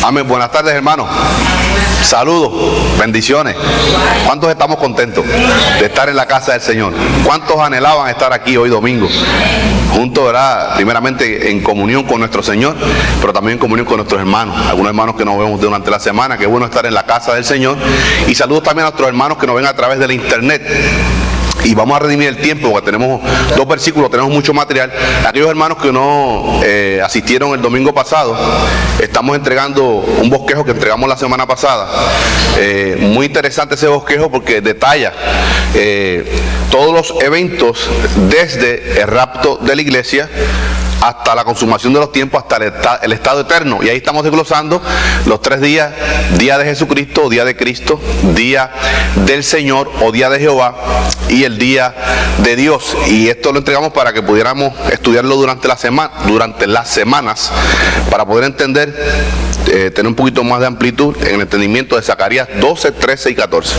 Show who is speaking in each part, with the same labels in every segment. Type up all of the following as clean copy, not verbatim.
Speaker 1: Amén. Buenas tardes, hermanos. Saludos, bendiciones. ¿Cuántos estamos contentos de estar en la casa del Señor? ¿Cuántos anhelaban estar aquí hoy domingo? Juntos, ¿verdad? Primeramente en comunión con nuestro Señor, pero también en comunión con nuestros hermanos. Algunos hermanos que nos vemos durante la semana, qué bueno estar en la casa del Señor. Y saludos también a nuestros hermanos que nos ven a través de la internet. Y vamos a redimir el tiempo porque tenemos 2 versículos, tenemos mucho material. Aquellos hermanos que no asistieron el domingo pasado, estamos entregando un bosquejo que entregamos la semana pasada. Muy interesante ese bosquejo porque detalla todos los eventos desde el rapto de la iglesia hasta la consumación de los tiempos, hasta el estado eterno. Y ahí estamos desglosando los 3 días: día de Jesucristo, día de Cristo, día del Señor o día de Jehová, y el día de Dios. Y esto lo entregamos para que pudiéramos estudiarlo durante las semanas, para poder entender, tener un poquito más de amplitud en el entendimiento de Zacarías 12, 13 y 14.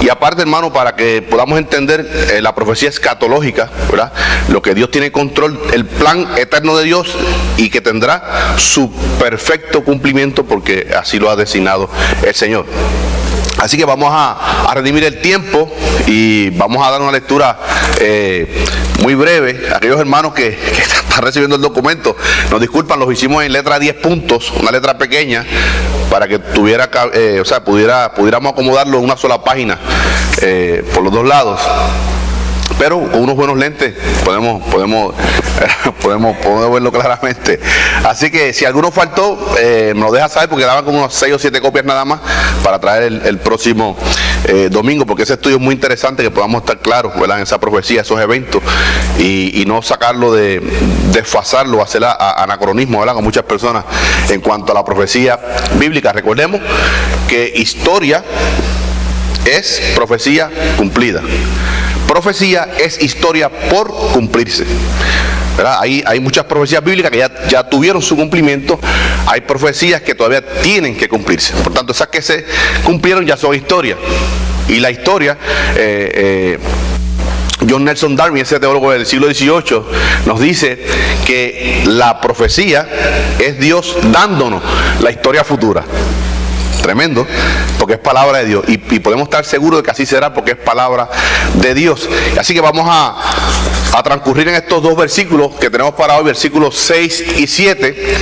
Speaker 1: Y aparte, hermano, para que podamos entender la profecía escatológica, ¿verdad? Lo que Dios tiene en control, el plan eterno de Dios, y que tendrá su perfecto cumplimiento porque así lo ha designado el Señor. Así que vamos a redimir el tiempo y vamos a dar una lectura muy breve. Aquellos hermanos que están recibiendo el documento, nos disculpan, los hicimos en letra 10 puntos, una letra pequeña, para que pudiéramos acomodarlo en una sola página por los 2 lados. Pero con unos buenos lentes podemos verlo claramente. Así que si alguno faltó, me lo deja saber, porque daban como unos 6 o 7 copias nada más para traer el próximo domingo, porque ese estudio es muy interesante, que podamos estar claros, ¿verdad?, en esa profecía, esos eventos, y no sacarlo desfasarlo, hacer anacronismo, ¿verdad?, con muchas personas en cuanto a la profecía bíblica. Recordemos que historia es profecía cumplida. Profecía es historia por cumplirse, ¿verdad? Hay muchas profecías bíblicas que ya tuvieron su cumplimiento. Hay profecías que todavía tienen que cumplirse. Por tanto, esas que se cumplieron ya son historia. Y la historia, John Nelson Darby, ese teólogo del siglo XVIII, nos dice que la profecía es Dios dándonos la historia futura. Tremendo, porque es palabra de Dios, y podemos estar seguros de que así será, porque es palabra de Dios. Así que vamos a transcurrir en estos 2 versículos que tenemos para hoy, versículos 6 y 7.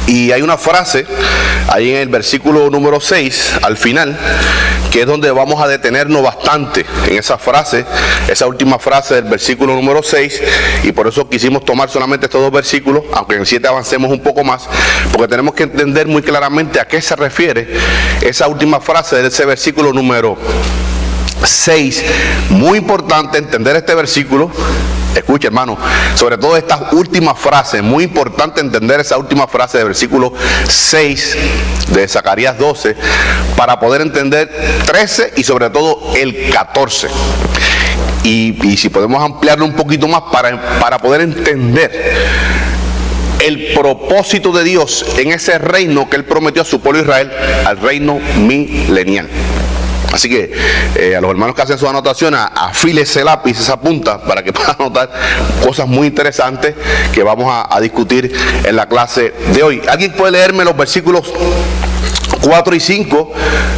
Speaker 1: Y hay una frase ahí en el versículo número 6, al final, que es donde vamos a detenernos bastante en esa frase, esa última frase del versículo número 6, y por eso quisimos tomar solamente estos 2 versículos, aunque en el 7 avancemos un poco más, porque tenemos que entender muy claramente a qué se refiere esa última frase de ese versículo número 6. Muy importante entender este versículo. Escucha, hermano, sobre todo estas últimas frases, muy importante entender esa última frase del versículo 6 de Zacarías 12, para poder entender 13 y sobre todo el 14. Y si podemos ampliarlo un poquito más para poder entender el propósito de Dios en ese reino que Él prometió a su pueblo Israel, al reino milenial. Así que a los hermanos que hacen sus anotaciones, afílese el lápiz, esa punta, para que puedan anotar cosas muy interesantes que vamos a discutir en la clase de hoy. ¿Alguien puede leerme los versículos 4 y 5,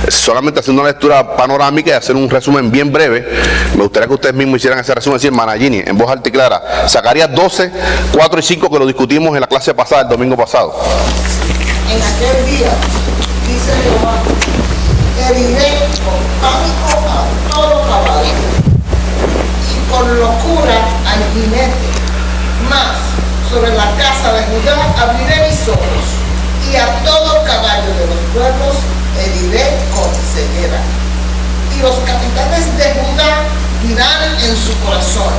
Speaker 1: solamente haciendo una lectura panorámica y hacer un resumen bien breve? Me gustaría que ustedes mismos hicieran ese resumen, decir Managini, en voz alta y clara. Zacarías 12, 4 y 5, que lo discutimos en la clase pasada, el domingo pasado.
Speaker 2: En aquel día, dice Jehová, heriré con pánico a todo caballo y con locura al jinete, mas sobre la casa de Judá abriré mis ojos, y a todo caballo de los pueblos heriré con ceguera. Y los capitanes de Judá dirán en su corazón: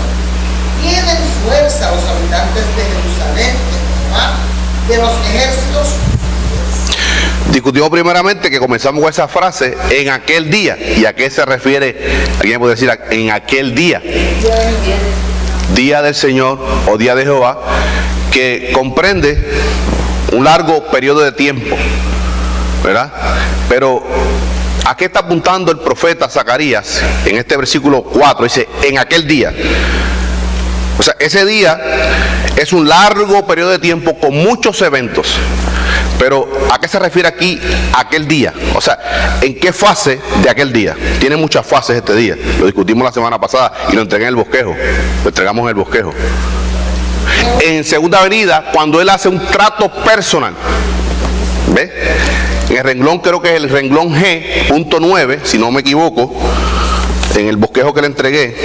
Speaker 2: tienen fuerza los habitantes de Jerusalén, de Jehová, de los ejércitos.
Speaker 1: Discutimos primeramente que comenzamos con esa frase, en aquel día. ¿Y a qué se refiere? ¿Alguien puede decir en aquel día? Día del Señor o día de Jehová, que comprende un largo periodo de tiempo, ¿verdad? Pero ¿a qué está apuntando el profeta Zacarías en este versículo 4? Dice, en aquel día. O sea, ese día es un largo periodo de tiempo con muchos eventos. Pero ¿a qué se refiere aquí aquel día? O sea, ¿en qué fase de aquel día? Tiene muchas fases este día. Lo discutimos la semana pasada y lo entregué en el bosquejo. Lo entregamos en el bosquejo. En segunda venida, cuando Él hace un trato personal. ¿Ve? En el renglón, creo que es el renglón G, punto 9, si no me equivoco, en el bosquejo que le entregué,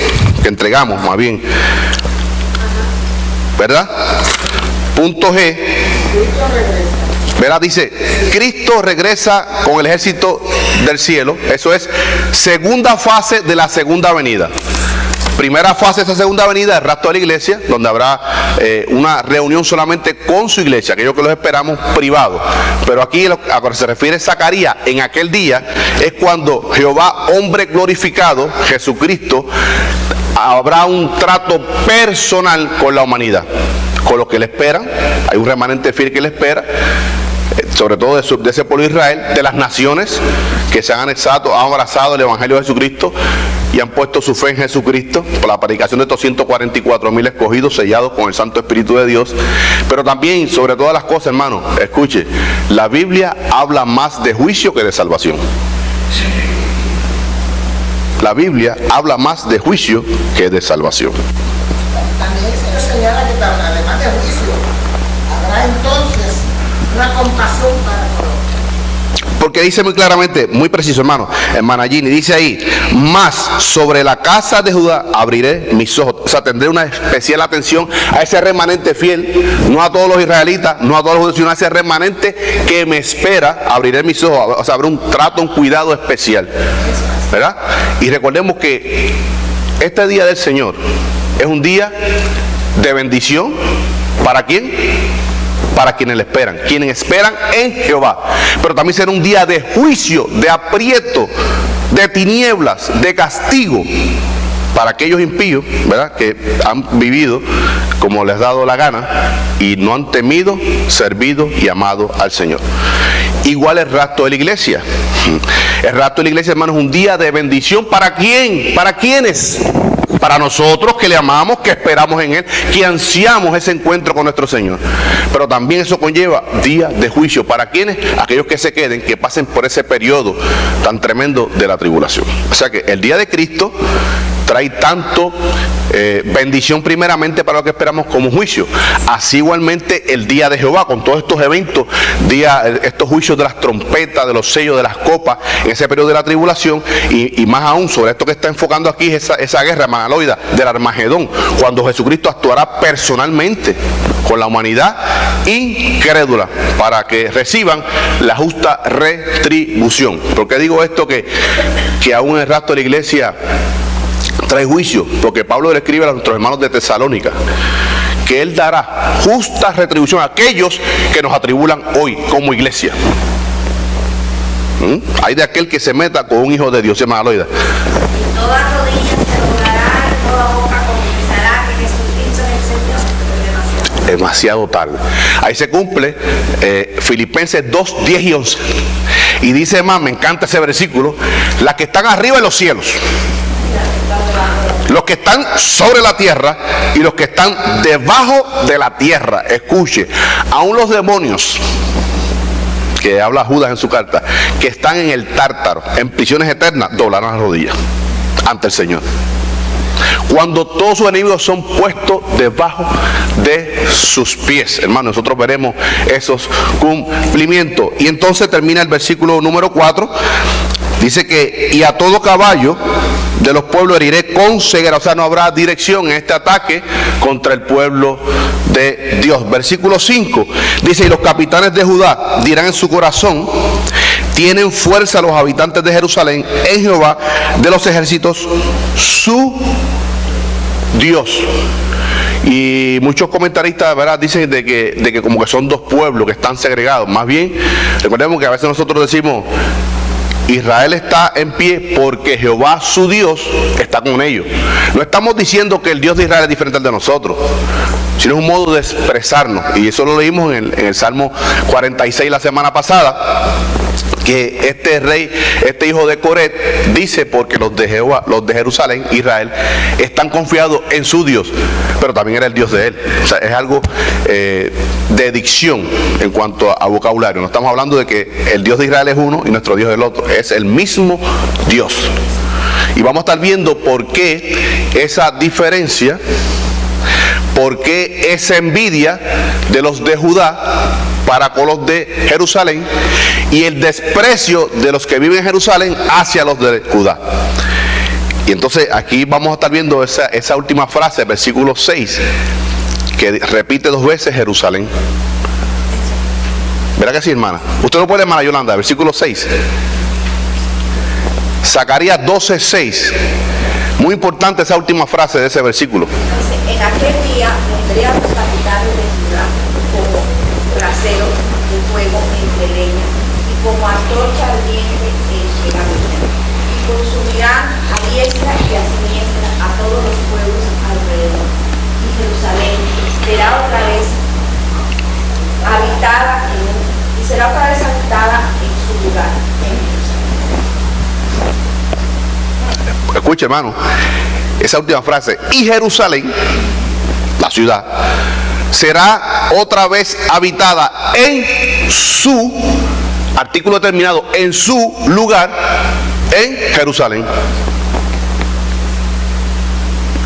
Speaker 1: que entregamos más bien, ¿verdad? Punto G, ¿verdad? Dice, Cristo regresa con el ejército del cielo. Eso es segunda fase de la segunda venida. Primera fase de esa segunda venida, el rapto de la iglesia, donde habrá una reunión solamente con su iglesia, aquello que los esperamos privado. Pero aquí a lo que se refiere Zacarías, en aquel día, es cuando Jehová, hombre glorificado, Jesucristo, habrá un trato personal con la humanidad, con los que le esperan. Hay un remanente fiel que le espera, sobre todo de ese pueblo de Israel, de las naciones que se han anexado, han abrazado el evangelio de Jesucristo y han puesto su fe en Jesucristo por la predicación de estos 144,000 escogidos, sellados con el Santo Espíritu de Dios. Pero también, sobre todas las cosas, hermano, escuche, la Biblia habla más de juicio que de salvación. La Biblia habla más de juicio que de salvación.
Speaker 2: También el Señor señala que además de juicio, habrá entonces una compasión para con los.
Speaker 1: Porque dice muy claramente, muy preciso, hermano, hermana Gini, dice ahí, más sobre la casa de Judá abriré mis ojos. O sea, tendré una especial atención a ese remanente fiel, no a todos los israelitas, no a todos los judíos, sino a ese remanente que me espera, abriré mis ojos. O sea, habrá un trato, un cuidado especial, ¿verdad? Y recordemos que este día del Señor es un día de bendición. ¿Para quién? Para quienes le esperan, quienes esperan en Jehová. Pero también será un día de juicio, de aprieto, de tinieblas, de castigo para aquellos impíos, ¿verdad?, que han vivido como les ha dado la gana y no han temido, servido y amado al Señor. Igual el rapto de la iglesia. El rapto de la iglesia, hermanos, es un día de bendición. ¿Para quién? ¿Para quiénes? Para nosotros que le amamos, que esperamos en Él, que ansiamos ese encuentro con nuestro Señor. Pero también eso conlleva días de juicio. ¿Para quiénes? Aquellos que se queden, que pasen por ese periodo tan tremendo de la tribulación. O sea que el día de Cristo trae tanto bendición primeramente para lo que esperamos como juicio. Así igualmente el día de Jehová, con todos estos eventos, estos juicios de las trompetas, de los sellos, de las copas, en ese periodo de la tribulación, y más aún sobre esto que está enfocando aquí, esa guerra magaloida del Armagedón, cuando Jesucristo actuará personalmente con la humanidad incrédula para que reciban la justa retribución. ¿Por qué digo esto? Que aún el rapto de la iglesia trae juicio, porque Pablo le escribe a nuestros hermanos de Tesalónica que Él dará justa retribución a aquellos que nos atribulan hoy como iglesia. Hay de aquel que se meta con un hijo de Dios, hermano Loida.
Speaker 3: Y toda rodilla se doblará, y toda boca confesará que Jesucristo es el Señor.
Speaker 1: Demasiado tarde. Ahí se cumple Filipenses 2, 10 y 11. Y dice más, me encanta ese versículo, las que están arriba en los cielos, los que están sobre la tierra y los que están debajo de la tierra. Escuche, aún los demonios, que habla Judas en su carta, que están en el tártaro, en prisiones eternas, doblarán las rodillas ante el Señor, cuando todos sus enemigos son puestos debajo de sus pies. Hermano, nosotros veremos esos cumplimientos. Y entonces termina el versículo número 4. Dice que, y a todo caballo de los pueblos heriré con ceguera. O sea, no habrá dirección en este ataque contra el pueblo de Dios. Versículo 5 dice, y los capitanes de Judá dirán en su corazón, tienen fuerza los habitantes de Jerusalén en Jehová de los ejércitos, su Dios. Y muchos comentaristas, ¿verdad?, dicen de que como que son dos pueblos que están segregados. Más bien, recordemos que a veces nosotros decimos, Israel está en pie porque Jehová su Dios está con ellos. No estamos diciendo que el Dios de Israel es diferente al de nosotros, sino es un modo de expresarnos. Y eso lo leímos en el Salmo 46 la semana pasada, que este rey, este hijo de Coret, dice porque los de Jehová, los de Jerusalén, Israel, están confiados en su Dios, pero también era el Dios de él. O sea, es algo de dicción en cuanto a vocabulario. No estamos hablando de que el Dios de Israel es uno y nuestro Dios es el otro. Es el mismo Dios. Y vamos a estar viendo por qué esa diferencia, por qué esa envidia de los de Judá para con los de Jerusalén y el desprecio de los que viven en Jerusalén hacia los de Judá. Y entonces aquí vamos a estar viendo esa última frase, versículo 6, que repite 2 veces Jerusalén. ¿Verdad que sí, hermana? Usted lo puede, hermana Yolanda, versículo 6. Zacarías 12:6. Muy importante esa última frase de ese versículo.
Speaker 3: Entonces, en aquel día pondré a los capitanes de Judá como brasero de fuego entre leña y como antorcha ardiente entre gavilla, y consumirán a diestra y a siniestra a todos los pueblos alrededor. Y Jerusalén será otra vez habitada en su lugar.
Speaker 1: Escuche, hermano, esa última frase. Y Jerusalén, la ciudad, será otra vez habitada en su, artículo determinado, en su lugar, en Jerusalén.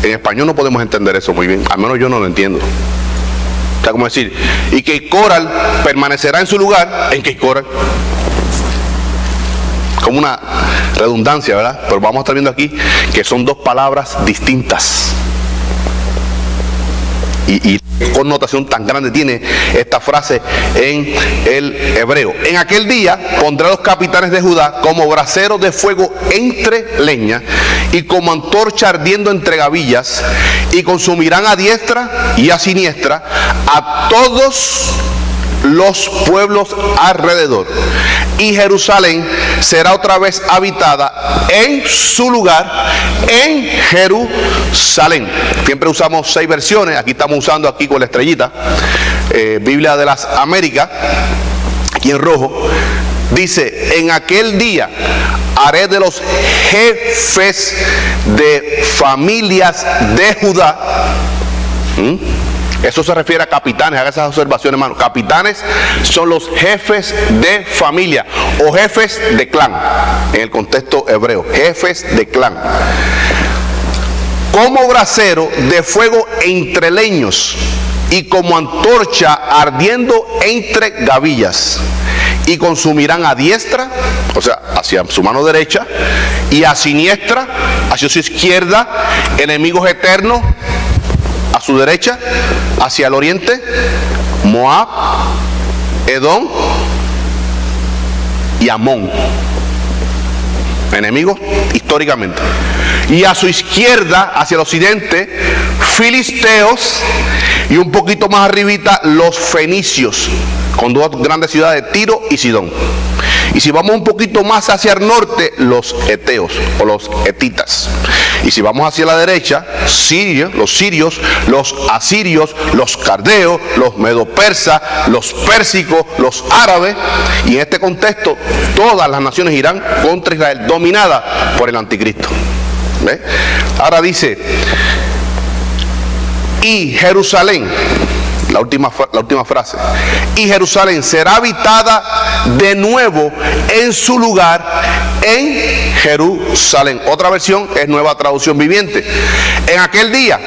Speaker 1: En español no podemos entender eso muy bien, al menos yo no lo entiendo. O sea, como decir, y que Coral permanecerá en su lugar, en que Coral. Como una redundancia, ¿verdad? Pero vamos a estar viendo aquí que son 2 palabras distintas. Y qué connotación tan grande tiene esta frase en el hebreo. En aquel día pondré a los capitanes de Judá como braseros de fuego entre leña y como antorcha ardiendo entre gavillas, y consumirán a diestra y a siniestra a todos los pueblos alrededor. Y Jerusalén será otra vez habitada en su lugar, en Jerusalén. Siempre usamos 6 versiones. Aquí estamos usando aquí con la estrellita, Biblia de las Américas, aquí en rojo. Dice: en aquel día haré de los jefes de familias de Judá. Eso se refiere a capitanes. Haga esas observaciones, hermano. Capitanes son los jefes de familia o jefes de clan, en el contexto hebreo, jefes de clan. Como brasero de fuego entre leños y como antorcha ardiendo entre gavillas, y consumirán a diestra, o sea, hacia su mano derecha, y a siniestra, hacia su izquierda, enemigos eternos a su derecha, hacia el oriente, Moab, Edom y Amón. Enemigos históricamente. Y a su izquierda, hacia el occidente, filisteos, y un poquito más arribita, los fenicios, con 2 grandes ciudades, Tiro y Sidón. Y si vamos un poquito más hacia el norte, los eteos o los etitas. Y si vamos hacia la derecha, Siria, los sirios, los asirios, los caldeos, los medopersas, los pérsicos, los árabes. Y en este contexto, todas las naciones irán contra Israel, dominada por el anticristo. ¿Ve? Ahora dice: y Jerusalén, la última frase, y Jerusalén será habitada de nuevo en su lugar, en Jerusalén. Otra versión es Nueva Traducción Viviente. En aquel día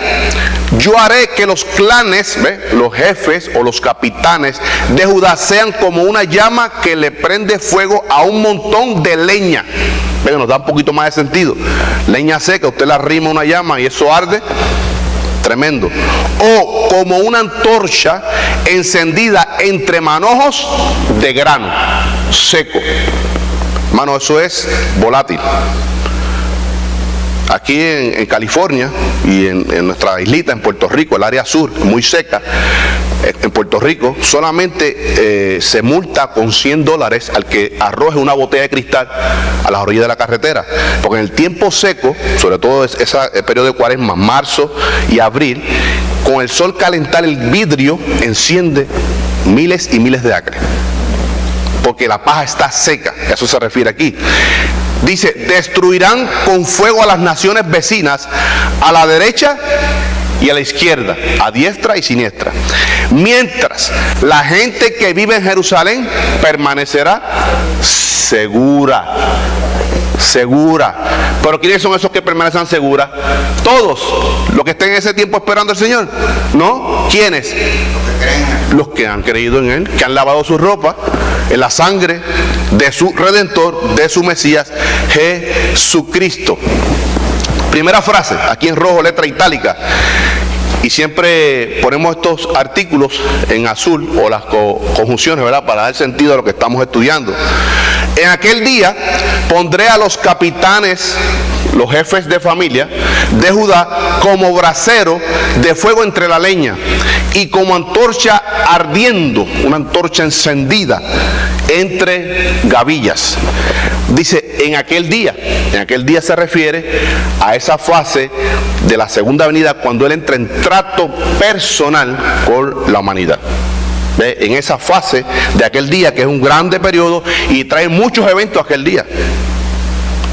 Speaker 1: yo haré que los clanes, los jefes o los capitanes de Judá sean como una llama que le prende fuego a un montón de leña. Nos da un poquito más de sentido. Leña seca, usted la arrima a una llama y eso arde. Tremendo. O como una antorcha encendida entre manojos de grano seco. Hermano, eso es volátil. Aquí en California y en nuestra islita, en Puerto Rico, el área sur, muy seca, en Puerto Rico, solamente se multa con $100 al que arroje una botella de cristal a las orillas de la carretera. Porque en el tiempo seco, sobre todo ese periodo de cuaresma, marzo y abril, con el sol calentar el vidrio, enciende miles y miles de acres. porque la paja está seca. A eso se refiere aquí. Dice, destruirán con fuego a las naciones vecinas, a la derecha y a la izquierda, a diestra y siniestra. Mientras la gente que vive en Jerusalén permanecerá segura. Segura. Pero ¿quiénes son esos que permanecen seguras? Todos los que estén en ese tiempo esperando al Señor. ¿No? ¿Quiénes? Los que han creído en Él, que han lavado su ropa en la sangre de su Redentor, de su Mesías, Jesucristo. Primera frase, aquí en rojo, letra itálica. Y siempre ponemos estos artículos en azul, o las conjunciones, ¿verdad?, para dar sentido a lo que estamos estudiando. En aquel día pondré a los capitanes, los jefes de familia de Judá, como brasero de fuego entre la leña y como antorcha ardiendo, una antorcha encendida entre gavillas. Dice, en aquel día se refiere a esa fase de la segunda venida, cuando Él entra en trato personal con la humanidad. ¿Ve? En esa fase de aquel día, que es un grande periodo y trae muchos eventos aquel día.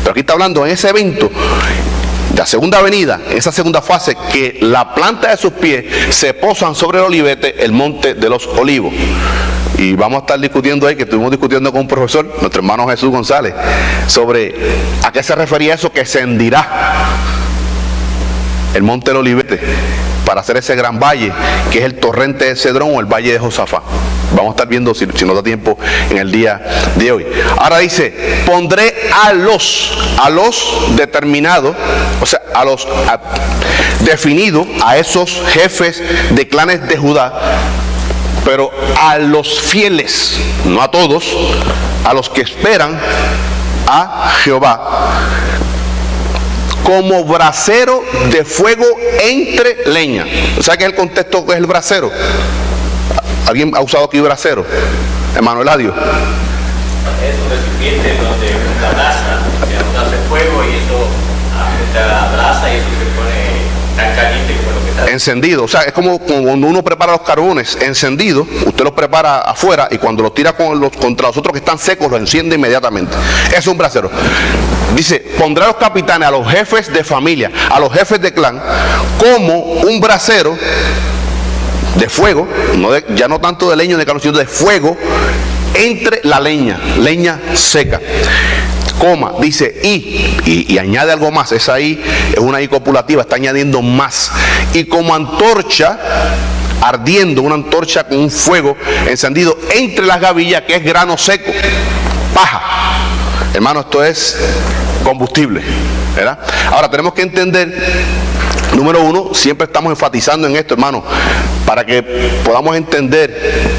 Speaker 1: Pero aquí está hablando en ese evento, la segunda venida, en esa segunda fase, que la planta de sus pies se posan sobre el olivete, el monte de los olivos. Y vamos a estar discutiendo ahí, que estuvimos discutiendo con un profesor, nuestro hermano Jesús González, sobre a qué se refería eso, que se hendirá el monte del olivete para hacer ese gran valle, que es el torrente de Cedrón o el valle de Josafat. Vamos a estar viendo si nos da tiempo en el día de hoy. Ahora dice, pondré a los determinados, o sea, definidos, a esos jefes de clanes de Judá, pero a los fieles, no a todos, a los que esperan a Jehová, como brasero de fuego entre leña. ¿Sabe qué es el contexto que es el brasero? ¿Alguien ha usado aquí brasero? Hermano Eladio.
Speaker 4: Es un recipiente donde la brasa, se hace fuego y eso afecta la brasa y eso se pone tan caliente como lo que está
Speaker 1: encendido. O sea, es como cuando uno prepara los carbones encendidos, usted los prepara afuera y cuando los tira contra los otros que están secos, los enciende inmediatamente. Es un brasero. Dice, pondrá a los capitanes, a los jefes de familia, a los jefes de clan, como un brasero de fuego, ya no tanto de leña ni de carbón, sino de fuego entre la leña seca. Coma, dice y añade algo más. Esa I es una I copulativa, está añadiendo más. Y como antorcha ardiendo, una antorcha con un fuego encendido entre las gavillas, que es grano seco, paja. Hermano, esto es combustible, ¿verdad? Ahora tenemos que entender, número uno, siempre estamos enfatizando en esto, hermano, para que podamos entender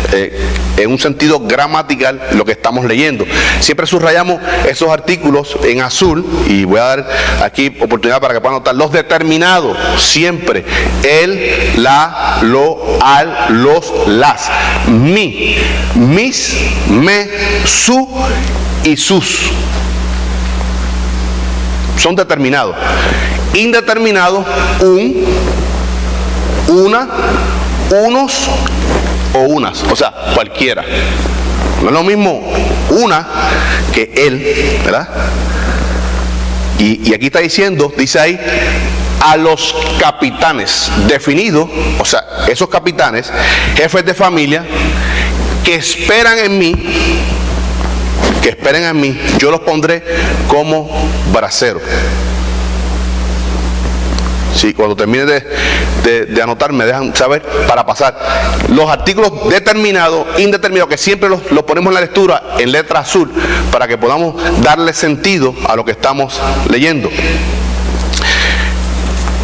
Speaker 1: en un sentido gramatical lo que estamos leyendo. Siempre subrayamos esos artículos en azul, y voy a dar aquí oportunidad para que puedan notar los determinados, siempre el, la, lo, al, los, las, mi, mis, me, su y sus. Son determinados. Indeterminados, un, una, unos o unas, o sea, cualquiera. No es lo mismo una que él, ¿verdad? Y aquí está diciendo, dice ahí, a los capitanes definidos, o sea, esos capitanes, jefes de familia, que esperan en mí, yo los pondré como braseros. Sí, cuando termine de anotar, me dejan saber para pasar. Los artículos determinados, indeterminados, que siempre los ponemos en la lectura en letra azul, para que podamos darle sentido a lo que estamos leyendo.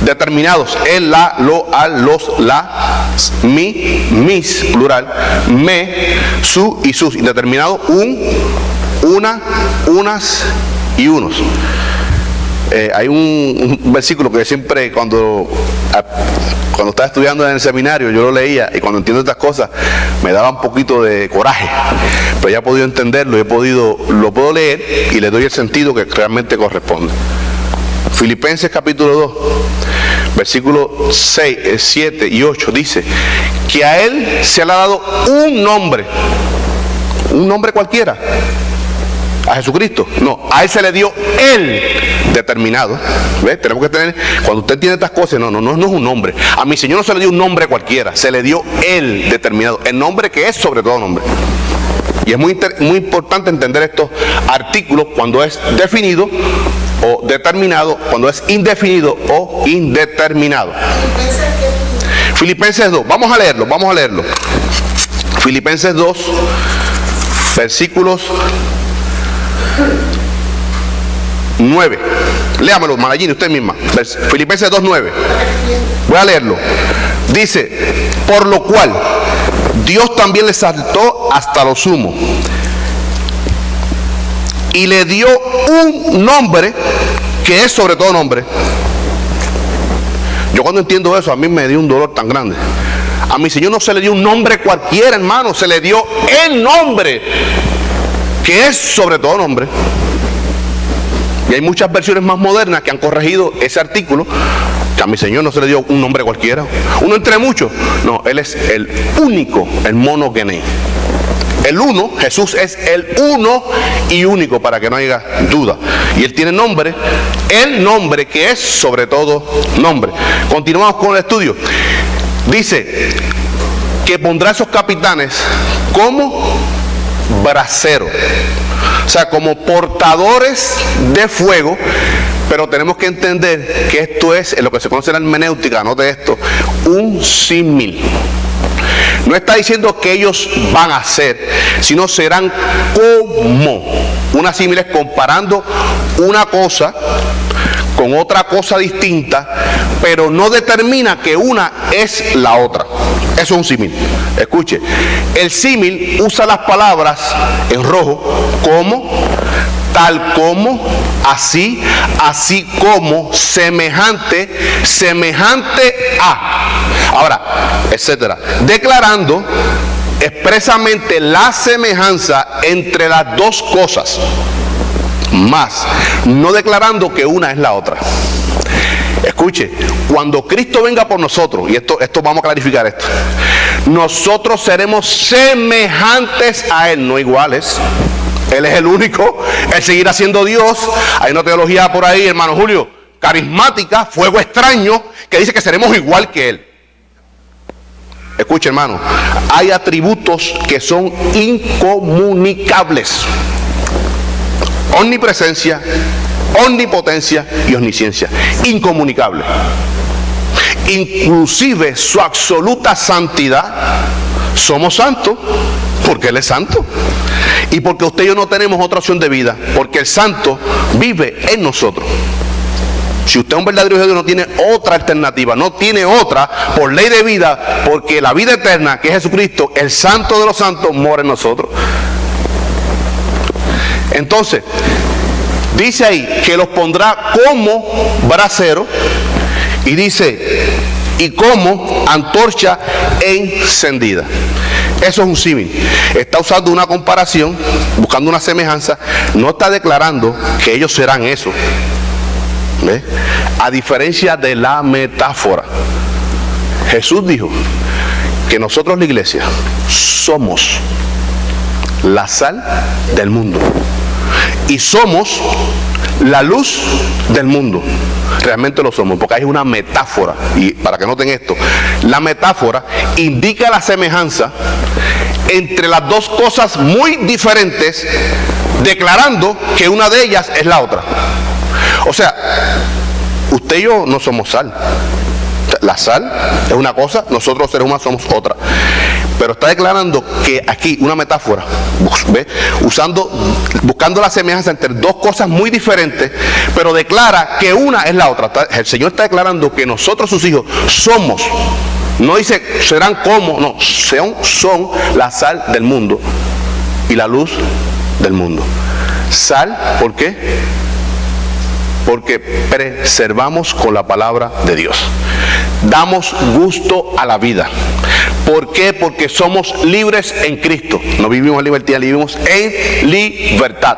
Speaker 1: Determinados, el, la, lo, al, los, la, mi, mis, plural, me, su y sus. Indeterminados, un, una, unas y unos. Hay un versículo que siempre cuando estaba estudiando en el seminario yo lo leía, y cuando entiendo estas cosas me daba un poquito de coraje, pero ya he podido entenderlo, lo puedo leer y le doy el sentido que realmente corresponde. Filipenses capítulo 2, versículos 6, 7 y 8 dice que a él se le ha dado un nombre un nombre cualquiera. A Jesucristo. No, a Él se le dio el determinado. ¿Ves? Tenemos que tener, cuando usted tiene estas cosas, no es un nombre. A mi Señor no se le dio un nombre cualquiera, se le dio el determinado, el nombre que es sobre todo nombre. Y es muy importante entender estos artículos cuando es definido o determinado, cuando es indefinido o indeterminado. Filipenses 2, vamos a leerlo. Filipenses 2, versículos 9. Léamelo, Maragini, usted misma. Filipenses 2:9. Voy a leerlo. Dice, por lo cual Dios también le exaltó hasta lo sumo y le dio un nombre que es sobre todo nombre. Yo cuando entiendo eso, a mí me dio un dolor tan grande. A mi Señor no se le dio un nombre cualquiera, hermano, se le dio el nombre que es sobre todo nombre. Y hay muchas versiones más modernas que han corregido ese artículo, que a mi Señor no se le dio un nombre cualquiera, uno entre muchos. No, Él es el único, el monogené. El uno, Jesús es el uno y único, para que no haya duda. Y Él tiene nombre, el nombre que es sobre todo nombre. Continuamos con el estudio. Dice que pondrá a esos capitanes como braseros, o sea, como portadores de fuego. Pero tenemos que entender que esto es, en lo que se conoce en la hermenéutica, anote esto, un símil. No está diciendo que ellos van a ser, sino serán como. Una símil es comparando una cosa con otra cosa distinta, pero no determina que una es la otra. Eso es un símil. Escuche, el símil usa las palabras en rojo como, tal como, así, así como, semejante, semejante a. Ahora, etcétera. Declarando expresamente la semejanza entre las dos cosas, más no declarando que una es la otra. Escuche, cuando Cristo venga por nosotros, y esto vamos a clarificar esto, nosotros seremos semejantes a Él, no iguales. Él es el único, Él seguirá siendo Dios. Hay una teología por ahí, hermano Julio, carismática, fuego extraño, que dice que seremos igual que Él. Escuche, hermano, hay atributos que son incomunicables: omnipresencia, omnipotencia y omnisciencia, incomunicable. Inclusive su absoluta santidad. Somos santos porque Él es santo, y porque usted y yo no tenemos otra opción de vida, porque el santo vive en nosotros. Si usted es un verdadero hijo de Dios, no tiene otra alternativa, no tiene otra por ley de vida, porque la vida eterna, que es Jesucristo, el santo de los santos, mora en nosotros. Entonces, dice ahí que los pondrá como braseros, y dice, y como antorcha encendida. Eso es un símil. Está usando una comparación, buscando una semejanza. No está declarando que ellos serán eso. ¿Ves? A diferencia de la metáfora, Jesús dijo que nosotros, la iglesia, somos la sal del mundo y somos la luz del mundo. Realmente lo somos, porque hay una metáfora, y para que noten esto, la metáfora indica la semejanza entre las dos cosas muy diferentes, declarando que una de ellas es la otra. O sea, usted y yo no somos sal. La sal es una cosa, nosotros los seres humanos somos otra. Pero está declarando que aquí una metáfora, ¿ve? Buscando la semejanza entre dos cosas muy diferentes, pero declara que una es la otra. El Señor está declarando que nosotros, sus hijos, somos. No dice serán como, no, son la sal del mundo y la luz del mundo. Sal, ¿por qué? Porque preservamos con la palabra de Dios. Damos gusto a la vida. ¿Por qué? Porque somos libres en Cristo. No vivimos en libertad, vivimos en libertad.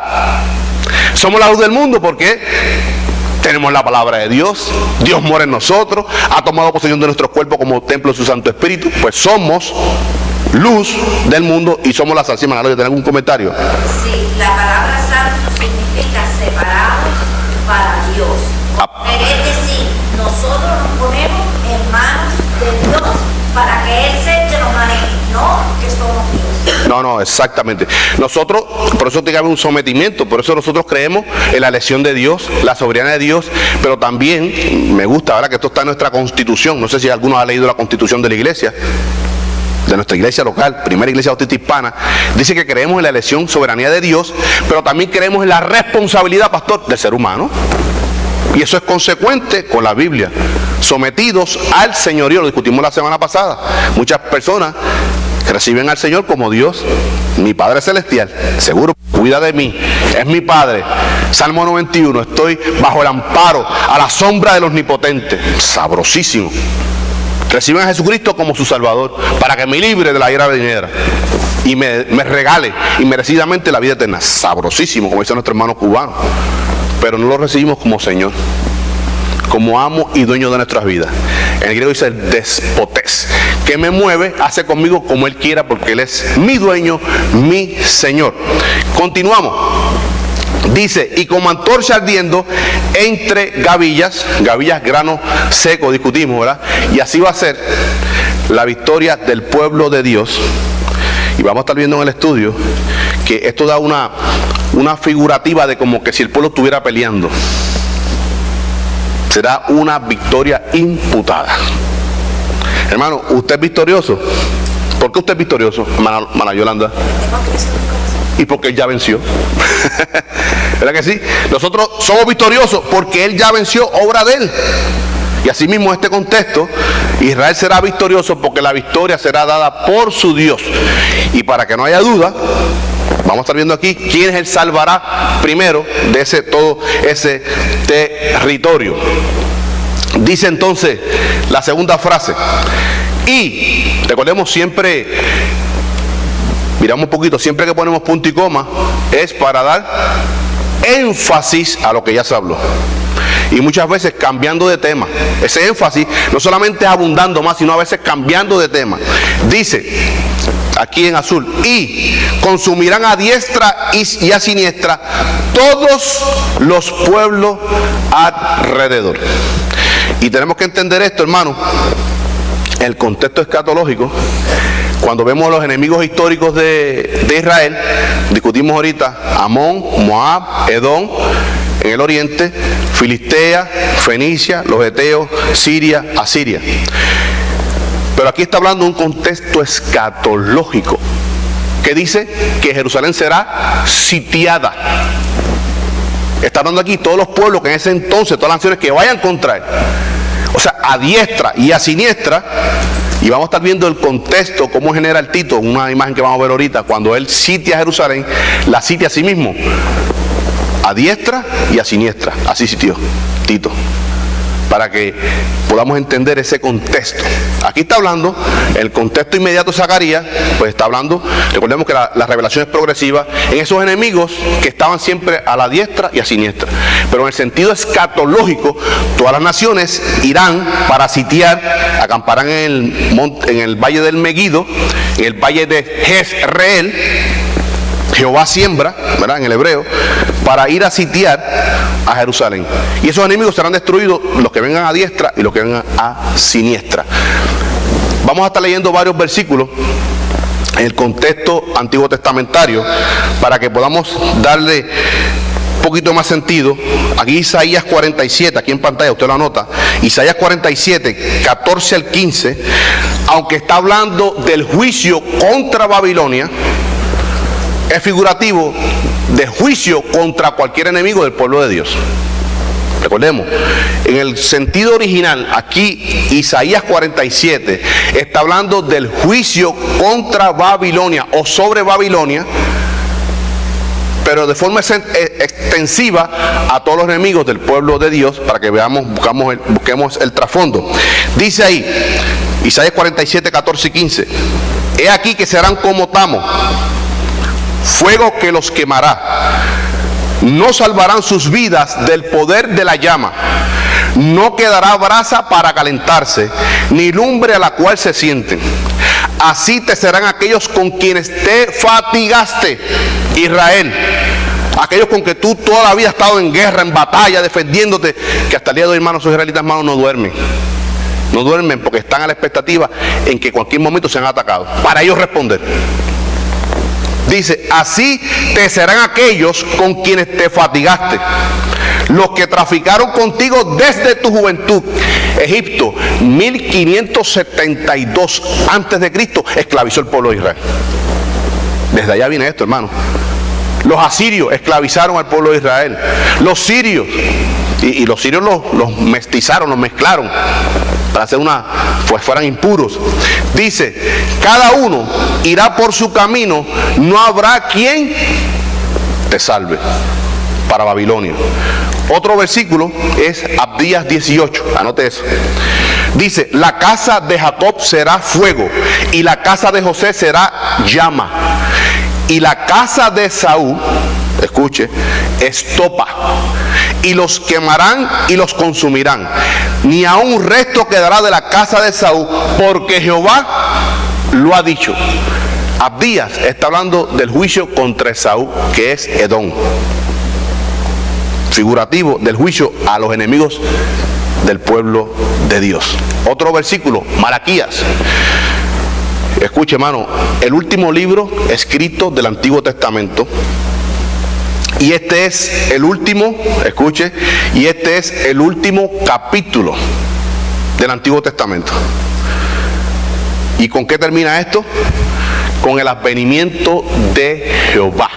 Speaker 1: Somos la luz del mundo porque tenemos la palabra de Dios. Dios mora en nosotros, ha tomado posesión de nuestro cuerpo como templo de su Santo Espíritu. Pues somos luz del mundo y somos la sal. Sí, Manalo, ¿tiene algún comentario?
Speaker 3: Sí, la palabra santo significa separados para Dios. Es decir, nosotros nos ponemos en manos de Dios para que Él sea el que nos maneje, no que somos Dios.
Speaker 1: No, exactamente. Nosotros, por eso tiene que haber un sometimiento, por eso nosotros creemos en la elección de Dios, la soberanía de Dios, pero también me gusta, ¿verdad?, que esto está en nuestra Constitución. No sé si alguno ha leído la Constitución de la iglesia, de nuestra iglesia local, primera iglesia bautista hispana. Dice que creemos en la elección, soberanía de Dios, pero también creemos en la responsabilidad, pastor, del ser humano. Y eso es consecuente con la Biblia. Sometidos al señorío, lo discutimos la semana pasada. Muchas personas reciben al Señor como Dios, mi Padre Celestial, seguro, cuida de mí, es mi Padre. Salmo 91, estoy bajo el amparo, a la sombra del Omnipotente. Sabrosísimo. Reciben a Jesucristo como su Salvador, para que me libre de la ira venidera y me regale inmerecidamente la vida eterna. Sabrosísimo, como dice nuestro hermano cubano. Pero no lo recibimos como Señor, como amo y dueño de nuestras vidas. En el griego dice el despotés, que me mueve, hace conmigo como Él quiera, porque Él es mi dueño, mi Señor. Continuamos. Dice, y como antorcha ardiendo entre gavillas, grano seco, discutimos, ¿verdad? Y así va a ser la victoria del pueblo de Dios. Y vamos a estar viendo en el estudio que esto da una figurativa de como que si el pueblo estuviera peleando. Será una victoria imputada. Hermano, ¿usted es victorioso? ¿Por qué usted es victorioso, hermana Yolanda? Y porque Él ya venció. ¿Verdad que sí? Nosotros somos victoriosos porque Él ya venció, obra de Él. Y así mismo en este contexto, Israel será victorioso porque la victoria será dada por su Dios. Y para que no haya duda, vamos a estar viendo aquí quién es Él salvará primero de todo ese territorio. Dice entonces la segunda frase. Y recordemos siempre, miramos un poquito, siempre que ponemos punto y coma es para dar énfasis a lo que ya se habló. Y muchas veces cambiando de tema. Ese énfasis no solamente es abundando más, sino a veces cambiando de tema. Dice aquí en azul, y consumirán a diestra y a siniestra todos los pueblos alrededor. Y tenemos que entender esto, hermano, el contexto escatológico. Cuando vemos los enemigos históricos de Israel, discutimos ahorita Amón, Moab, Edom en el oriente, Filistea, Fenicia, los heteos, Siria, Asiria. Pero aquí está hablando de un contexto escatológico que dice que Jerusalén será sitiada. Está hablando aquí todos los pueblos que en ese entonces, todas las naciones que vayan contra él. O sea, a diestra y a siniestra. Y vamos a estar viendo el contexto, cómo genera el Tito, una imagen que vamos a ver ahorita. Cuando él sitia a Jerusalén, la sitia a sí mismo, a diestra y a siniestra. Así sitió Tito, para que podamos entender ese contexto. Aquí está hablando, el contexto inmediato de Zacarías, pues está hablando, recordemos que la revelación es progresiva, en esos enemigos que estaban siempre a la diestra y a siniestra. Pero en el sentido escatológico, todas las naciones irán para sitiar, acamparán en el valle del Meguido, en el valle de Jezreel. Jehová siembra, ¿verdad?, en el hebreo, para ir a sitiar a Jerusalén. Y esos enemigos serán destruidos, los que vengan a diestra y los que vengan a siniestra. Vamos a estar leyendo varios versículos en el contexto antiguo testamentario para que podamos darle un poquito más sentido. Aquí Isaías 47, aquí en pantalla usted lo anota, Isaías 47, 14 al 15, aunque está hablando del juicio contra Babilonia, es figurativo de juicio contra cualquier enemigo del pueblo de Dios. Recordemos, en el sentido original, aquí Isaías 47 está hablando del juicio contra Babilonia o sobre Babilonia, pero de forma extensiva a todos los enemigos del pueblo de Dios, para que busquemos el trasfondo. Dice ahí, Isaías 47, 14 y 15, he aquí que serán como tamo, fuego que los quemará. No salvarán sus vidas del poder de la llama. No quedará brasa para calentarse, ni lumbre a la cual se sienten. así te serán aquellos con quienes te fatigaste, Israel. Aquellos con que tú toda la vida has estado en guerra, en batalla, defendiéndote, que hasta el día de hoy, hermanos, esos israelitas, hermanos, no duermen. No duermen porque están a la expectativa en que en cualquier momento sean atacados, para ellos responder. Dice, así te serán aquellos con quienes te fatigaste, los que traficaron contigo desde tu juventud. Egipto, 1572 antes de Cristo, esclavizó el pueblo de Israel. Desde allá viene esto, hermano. Los asirios esclavizaron al pueblo de Israel. Los sirios, y los sirios los mestizaron, los mezclaron para hacer pues fueran impuros. Dice, cada uno irá por su camino, no habrá quien te salve. Para Babilonia. Otro versículo es Abdías 18, anote eso. Dice, la casa de Jacob será fuego, y la casa de José será llama, y la casa de Saúl, escuche, estopa, y los quemarán y los consumirán, ni aun un resto quedará de la casa de Saúl, porque Jehová lo ha dicho. Abdías está hablando del juicio contra Esaú, que es Edom, figurativo del juicio a los enemigos del pueblo de Dios. Otro versículo, Malaquías. Escuche, hermano, el último libro escrito del Antiguo Testamento, y este es el último, escuche, y este es el último capítulo del Antiguo Testamento. ¿Y con qué termina esto? Con el advenimiento de Jehová.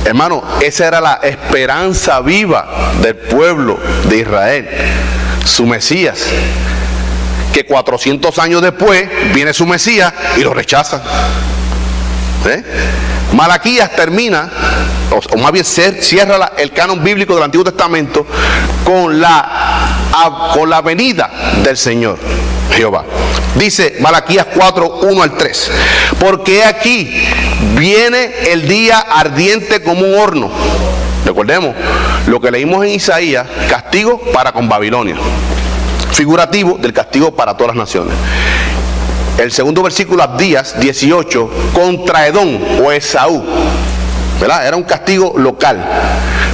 Speaker 1: Hermano, esa era la esperanza viva del pueblo de Israel, su Mesías, que 400 años después viene su Mesías y lo rechazan. Malaquías termina, o más bien cierra el canon bíblico del Antiguo Testamento con la venida del Señor Jehová. Dice Malaquías 4, 1 al 3, porque aquí viene el día ardiente como un horno. Recordemos lo que leímos en Isaías, castigo para con Babilonia, figurativo del castigo para todas las naciones. El segundo versículo, Abdías 18, contra Edom o Esaú, ¿verdad? Era un castigo local,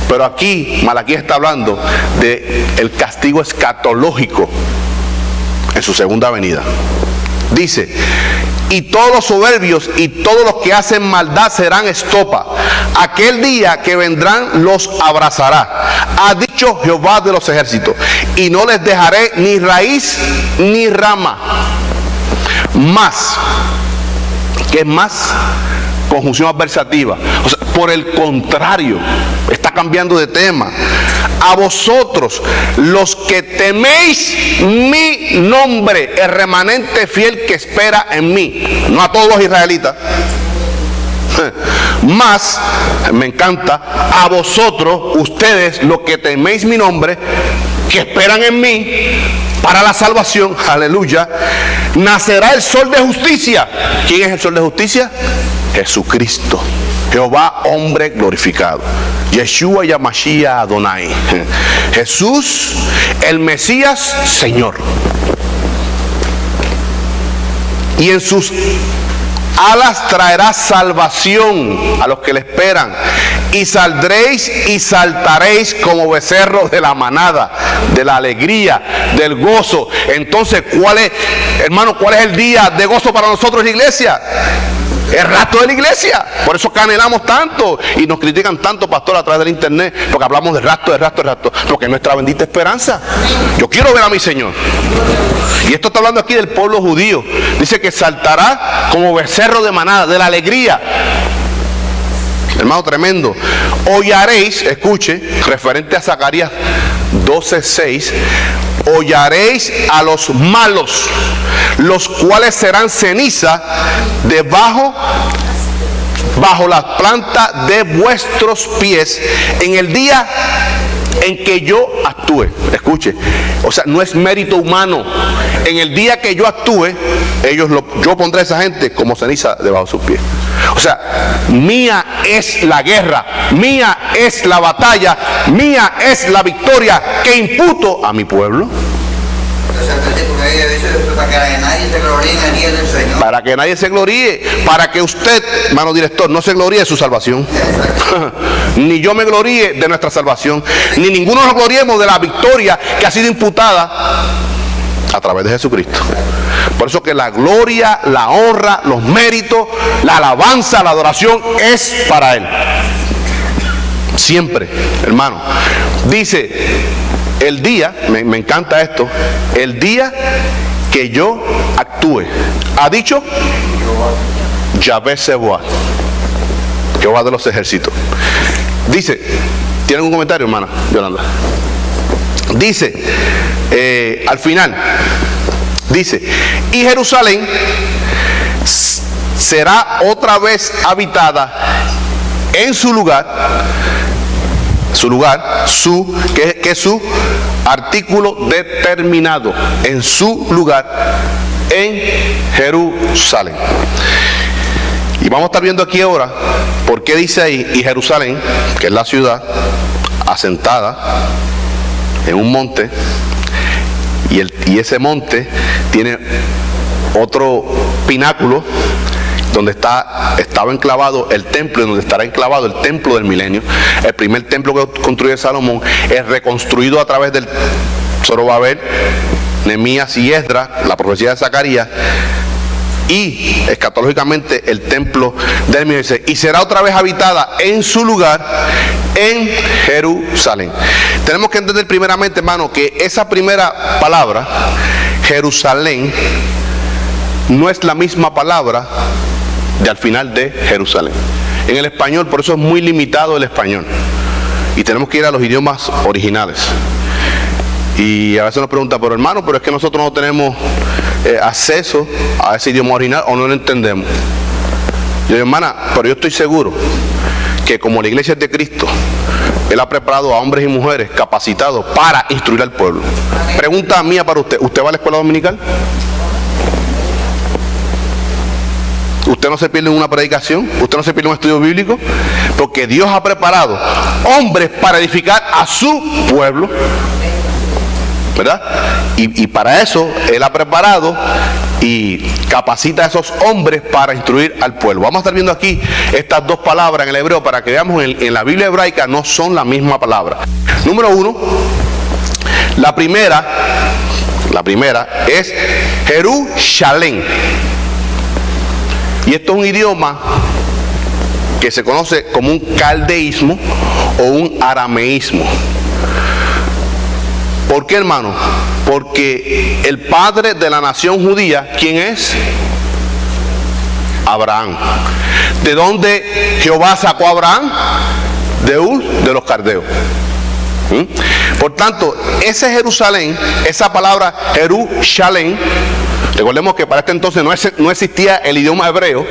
Speaker 1: pero aquí Malaquías está hablando del castigo escatológico en su segunda venida. Dice, y todos los soberbios y todos los que hacen maldad serán estopa. Aquel día que vendrán los abrazará, ha dicho Jehová de los ejércitos, y no les dejaré ni raíz ni rama. Más, ¿qué es más? Conjunción adversativa. O sea, por el contrario, está cambiando de tema. A vosotros, los que teméis mi nombre, el remanente fiel que espera en mí, no a todos los israelitas. Más, me encanta, a vosotros, ustedes, los que teméis mi nombre, que esperan en mí para la salvación, aleluya, nacerá el sol de justicia. ¿Quién es el sol de justicia? Jesucristo, Jehová, hombre glorificado. Yeshua Yamashia Adonai. Jesús, el Mesías, Señor. Y en sus alas traerá salvación a los que le esperan. Y saldréis y saltaréis como becerros de la manada, de la alegría, del gozo. Entonces, ¿cuál es, hermano, cuál es el día de gozo para nosotros en la iglesia? El rapto de la iglesia. Por eso canelamos tanto y nos critican tanto, pastor, a través del internet, porque hablamos de rapto, porque es nuestra bendita esperanza. Yo quiero ver a mi Señor. Y esto está hablando aquí del pueblo judío. Dice que saltará como becerro de manada, de la alegría. Hermano, tremendo. Hollaréis, escuche, referente a Zacarías 12:6, hollaréis a los malos, los cuales serán ceniza bajo la planta de vuestros pies en el día en que yo actúe. Escuche, o sea, no es mérito humano. En el día que yo actúe, yo pondré a esa gente como ceniza debajo de sus pies. O sea, mía es la guerra, mía es la batalla, mía es la victoria que imputo a mi pueblo.
Speaker 5: porque ahí dice para que nadie se gloríe en el día del Señor.
Speaker 1: Para que nadie se gloríe, para que usted, hermano director, no se gloríe de su salvación. Ni yo me gloríe de nuestra salvación, ni ninguno nos gloriemos de la victoria que ha sido imputada a través de Jesucristo. Por eso que la gloria, la honra, los méritos, la alabanza, la adoración es para Él. Siempre, hermano. Dice, el día, me encanta esto, el día que yo actúe. Ha dicho Yahvé Sebaot, Jehová de los ejércitos. Dice, ¿tienen un comentario, hermana Yolanda? Dice, al final, dice, y Jerusalén será otra vez habitada en su lugar, que es su artículo determinado, en su lugar, en Jerusalén. Y vamos a estar viendo aquí ahora por qué dice ahí, y Jerusalén, que es la ciudad asentada en un monte, y ese monte tiene otro pináculo donde estaba enclavado el templo, y donde estará enclavado el templo del milenio. El primer templo que construyó Salomón es reconstruido a través del Zorobabel, Nehemías y Esdras, la profecía de Zacarías, y escatológicamente el templo del milenio. Y será otra vez habitada en su lugar, en Jerusalén. Tenemos que entender primeramente, hermano, que esa primera palabra, Jerusalén, no es la misma palabra de al final de Jerusalén. En el español, por eso es muy limitado el español. Y tenemos que ir a los idiomas originales. Y a veces nos preguntan, pero hermano, pero es que nosotros no tenemos acceso a ese idioma original o no lo entendemos. Yo digo, hermana, pero yo estoy seguro que como la iglesia es de Cristo, Él ha preparado a hombres y mujeres capacitados para instruir al pueblo. Pregunta mía para usted, ¿usted va a la escuela dominical? Usted no se pierde en una predicación, usted no se pierde en un estudio bíblico, porque Dios ha preparado hombres para edificar a su pueblo, ¿verdad? Y para eso Él ha preparado y capacita a esos hombres para instruir al pueblo. Vamos a estar viendo aquí estas dos palabras en el hebreo para que veamos en la Biblia hebraica no son la misma palabra. Número uno, la primera es Jerusalén. Y esto es un idioma que se conoce como un caldeísmo o un arameísmo. ¿Por qué, hermano? Porque el padre de la nación judía, ¿quién es? Abraham. ¿De dónde Jehová sacó a Abraham? De Ur, de los caldeos. Por tanto, ese Jerusalén, esa palabra Jerusalén, recordemos que para este entonces no existía el idioma hebreo,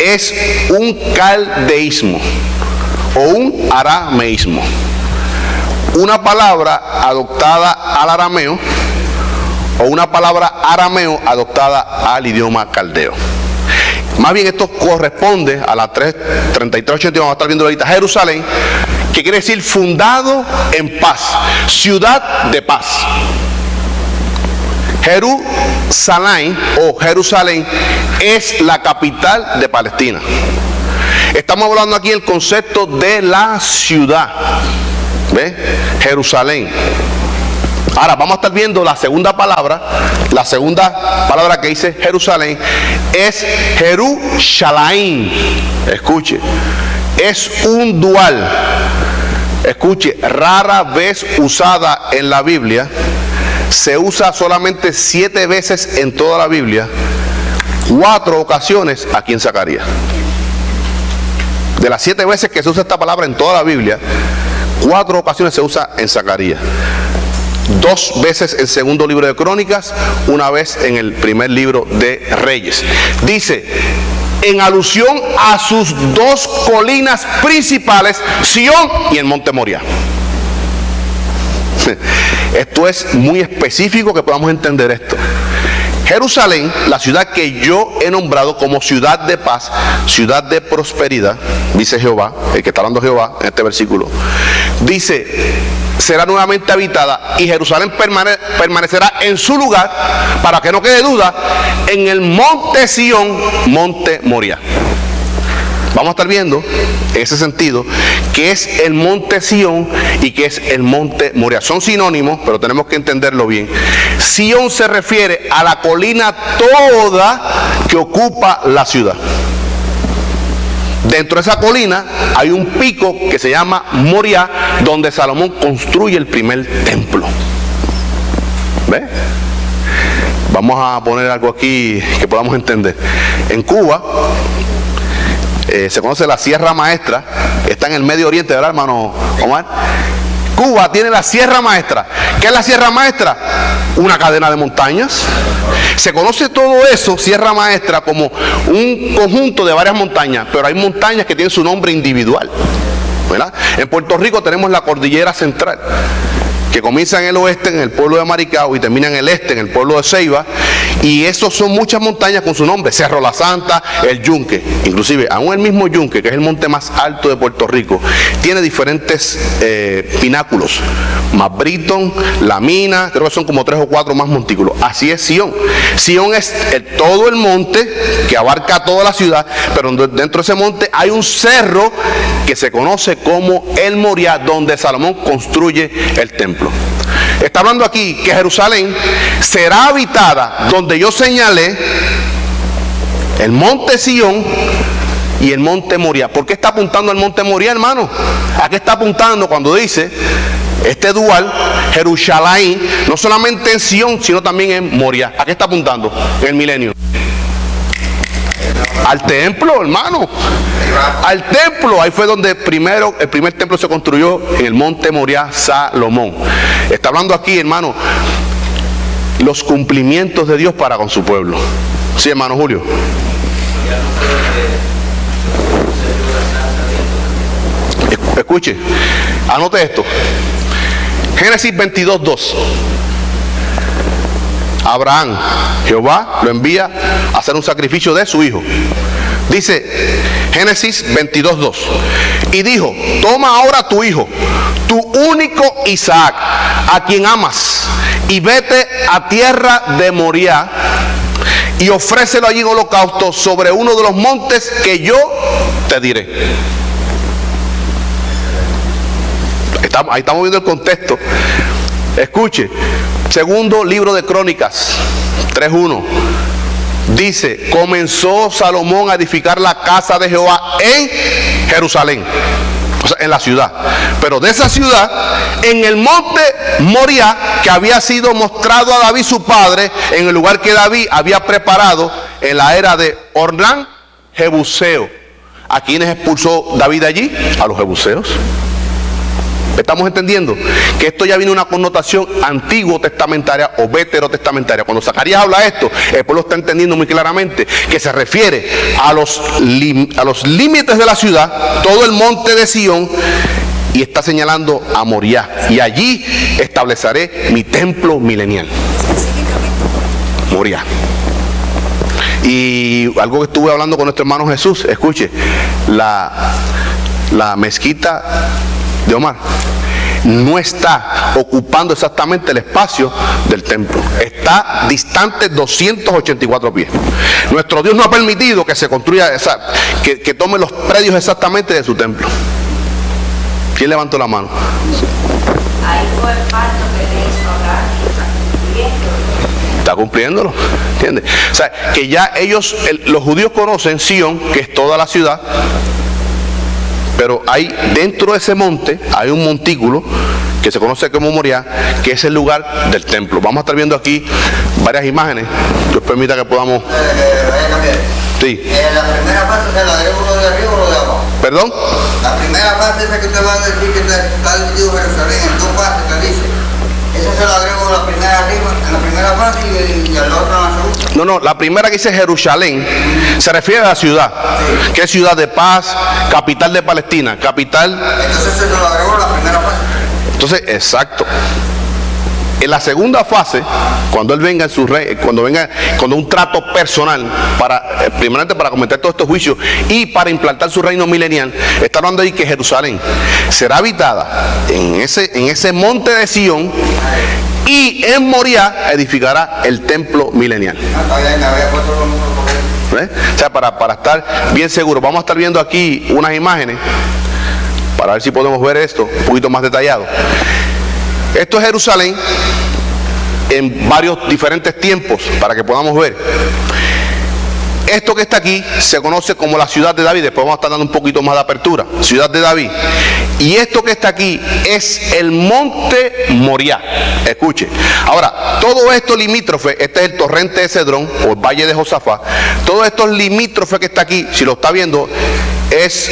Speaker 1: es un caldeísmo o un arameísmo. Una palabra adoptada al arameo o una palabra arameo adoptada al idioma caldeo. Más bien esto corresponde a la 3380, vamos a estar viendo ahorita, Jerusalén, que quiere decir fundado en paz, ciudad de paz. Jerusalén o Jerusalén es la capital de Palestina. Estamos hablando aquí del concepto de la ciudad. ¿Ve? Jerusalén. Ahora vamos a estar viendo la segunda palabra que dice Jerusalén es Jerusalén. Escuche, es un dual. Escuche, rara vez usada en la Biblia. Se usa solamente 7 veces en toda la Biblia, 4 ocasiones aquí en Zacarías. De las 7 veces que se usa esta palabra en toda la Biblia, 4 ocasiones se usa en Zacarías. 2 veces en el segundo libro de Crónicas, 1 vez en el primer libro de Reyes. Dice, en alusión a sus 2 colinas principales, Sión y el monte Moriah. Esto es muy específico que podamos entender esto. Jerusalén, la ciudad que yo he nombrado como ciudad de paz, ciudad de prosperidad, dice Jehová, el que está hablando Jehová en este versículo, dice, será nuevamente habitada y Jerusalén permanecerá en su lugar, para que no quede duda, en el monte Sión, monte Moriah. Vamos a estar viendo en ese sentido que es el monte Sión y que es el monte Moriah. Son sinónimos, pero tenemos que entenderlo bien. Sión se refiere a la colina toda que ocupa la ciudad. Dentro de esa colina hay un pico que se llama Moriah, donde Salomón construye el primer templo. ¿Ve? Vamos a poner algo aquí que podamos entender. En Cuba se conoce la Sierra Maestra, está en el Medio Oriente, ¿verdad, hermano Omar? Cuba tiene la Sierra Maestra. ¿Qué es la Sierra Maestra? Una cadena de montañas. Se conoce todo eso, Sierra Maestra, como un conjunto de varias montañas, pero hay montañas que tienen su nombre individual, ¿verdad? En Puerto Rico tenemos la Cordillera Central, que comienza en el oeste, en el pueblo de Maricao, y termina en el este, en el pueblo de Ceiba, y esos son muchas montañas con su nombre: Cerro La Santa, el Yunque. Inclusive, aún el mismo Yunque, que es el monte más alto de Puerto Rico, tiene diferentes pináculos: Mabritton, La Mina, creo que son como 3 o 4 más montículos. Así es Sión. Sión es todo el monte que abarca toda la ciudad, pero dentro de ese monte hay un cerro que se conoce como el Moriah, donde Salomón construye el templo. Está hablando aquí que Jerusalén será habitada, donde yo señalé el monte Sión y el monte Moriah. ¿Por qué está apuntando al monte Moriah, hermano? ¿A qué está apuntando cuando dice este dual, Jerusalén, no solamente en Sión, sino también en Moriah? ¿A qué está apuntando en el milenio? Al templo, hermano. Al templo. Ahí fue donde el primer templo se construyó, en el monte Moriah, Salomón. Está hablando aquí, hermano, los cumplimientos de Dios para con su pueblo. Sí, hermano Julio. Escuche, anote esto. Génesis 22:2. Abraham, Jehová lo envía a hacer un sacrificio de su hijo. Dice Génesis 22:2. Y dijo: toma ahora tu hijo, tu único Isaac, a quien amas, y vete a tierra de Moriah y ofrécelo allí en holocausto sobre uno de los montes que yo te diré. Ahí estamos viendo el contexto. Escuche, segundo libro de Crónicas 3:1. Dice: comenzó Salomón a edificar la casa de Jehová en Jerusalén, o sea, en la ciudad. Pero de esa ciudad, en el monte Moriah, que había sido mostrado a David su padre, en el lugar que David había preparado en la era de Ornán, Jebuseo. ¿A quiénes expulsó David allí? A los jebuseos. Estamos entendiendo que esto ya viene una connotación antiguo testamentaria o veterotestamentaria. Cuando Zacarías habla esto, el pueblo está entendiendo muy claramente que se refiere a los límites de la ciudad, todo el monte de Sión, y está señalando a Moriah. Y allí estableceré mi templo milenial. Moriah. Y algo que estuve hablando con nuestro hermano Jesús, escuche, la mezquita de Omar no está ocupando exactamente el espacio del templo. Está distante 284 pies. Nuestro Dios no ha permitido que se construya, que tome los predios exactamente de su templo. ¿Quién levantó la mano?
Speaker 3: Ahí fue el pacto que le hizo Abraham y está cumpliéndolo.
Speaker 1: Está cumpliéndolo, ¿entiendes? O sea, que ya ellos, los judíos conocen Sión, que es toda la ciudad. Pero hay, dentro de ese monte, hay un montículo que se conoce como Moriah, que es el lugar del templo. Vamos a estar viendo aquí varias imágenes. Dios permita que podamos... Sí.
Speaker 5: La primera fase se la agrego lo de arriba o lo de abajo.
Speaker 1: ¿Perdón?
Speaker 5: La primera fase esa que usted va a decir que está dividido Jerusalén en 2 fases, te dice. Esa se la agrego la primera arriba, en la primera fase y al otro en la segunda.
Speaker 1: No, la primera que dice Jerusalén se refiere a la ciudad, sí, que es ciudad de paz, capital de Palestina, capital.
Speaker 5: Entonces se lo agrego la primera fase.
Speaker 1: Entonces, exacto. En la segunda fase, cuando él venga en su rey, cuando un trato personal primeramente para cometer todos estos juicios y para implantar su reino milenial, está hablando ahí que Jerusalén será habitada en ese monte de Sión, y en Moriah edificará el templo milenial. O sea, para estar bien seguros, vamos a estar viendo aquí unas imágenes para ver si podemos ver esto un poquito más detallado. Esto es Jerusalén en varios diferentes tiempos para que podamos ver. Esto que está aquí se conoce como la ciudad de David. Después vamos a estar dando un poquito más de apertura. Ciudad de David. Y esto que está aquí es el monte Moriah. Escuche. Ahora, todo esto limítrofe, este es el torrente de Cedrón o el valle de Josafat. Todo esto limítrofe que está aquí, si lo está viendo, es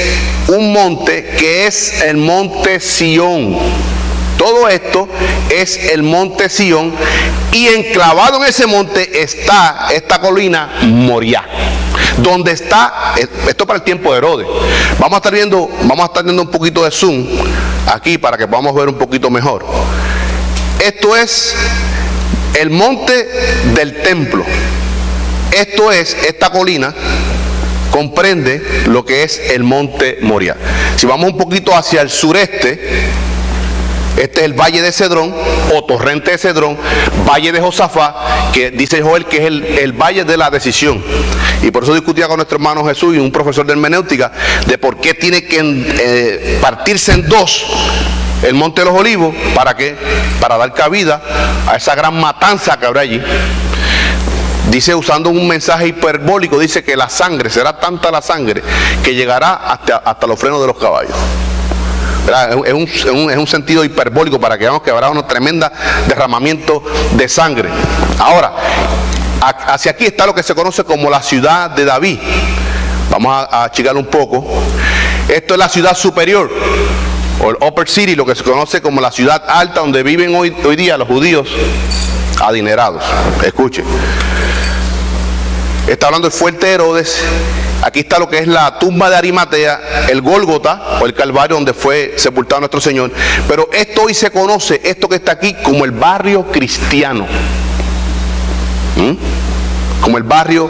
Speaker 1: un monte que es el monte Sión. Todo esto es el monte Sión, y enclavado en ese monte está esta colina Moriah, donde está, esto para el tiempo de Herodes. Vamos a estar viendo un poquito de zoom aquí para que podamos ver un poquito mejor. Esto es el monte del templo. Esto es, esta colina comprende lo que es el monte Moriah. Si vamos un poquito hacia el sureste, este es el valle de Cedrón o torrente de Cedrón, valle de Josafat, que dice Joel que es el valle de la decisión. Y por eso discutía con nuestro hermano Jesús y un profesor de hermenéutica de por qué tiene que partirse en dos el monte de los olivos. ¿Para qué? Para dar cabida a esa gran matanza que habrá allí. Dice, usando un mensaje hiperbólico, dice que la sangre, será tanta la sangre que llegará hasta los frenos de los caballos. Es un sentido hiperbólico para que veamos que habrá un tremendo derramamiento de sangre. Ahora, hacia aquí está lo que se conoce como la ciudad de David. Vamos a achicarlo un poco. Esto es la ciudad superior, o el Upper City, lo que se conoce como la ciudad alta, donde viven hoy día los judíos adinerados. Escuchen. Está hablando del fuerte de Herodes. Aquí está lo que es la tumba de Arimatea, el Gólgota o el Calvario, donde fue sepultado nuestro Señor. Pero esto hoy se conoce, esto que está aquí, como el barrio cristiano. Como el barrio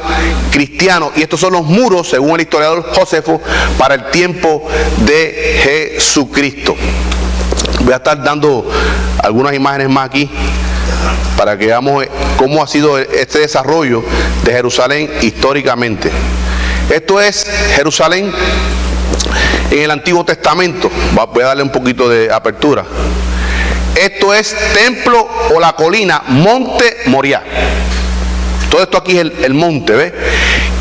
Speaker 1: cristiano. Y estos son los muros, según el historiador Josefo, para el tiempo de Jesucristo. Voy a estar dando algunas imágenes más aquí para que veamos cómo ha sido este desarrollo de Jerusalén históricamente. Esto es Jerusalén en el Antiguo Testamento. Voy a darle un poquito de apertura. Esto es templo o la colina, monte Moriah. Todo esto aquí es el monte, ¿ves?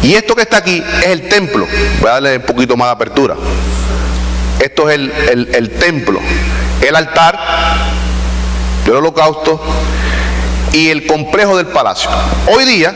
Speaker 1: Y esto que está aquí es el templo. Voy a darle un poquito más de apertura. Esto es el templo, el altar, el holocausto y el complejo del palacio. Hoy día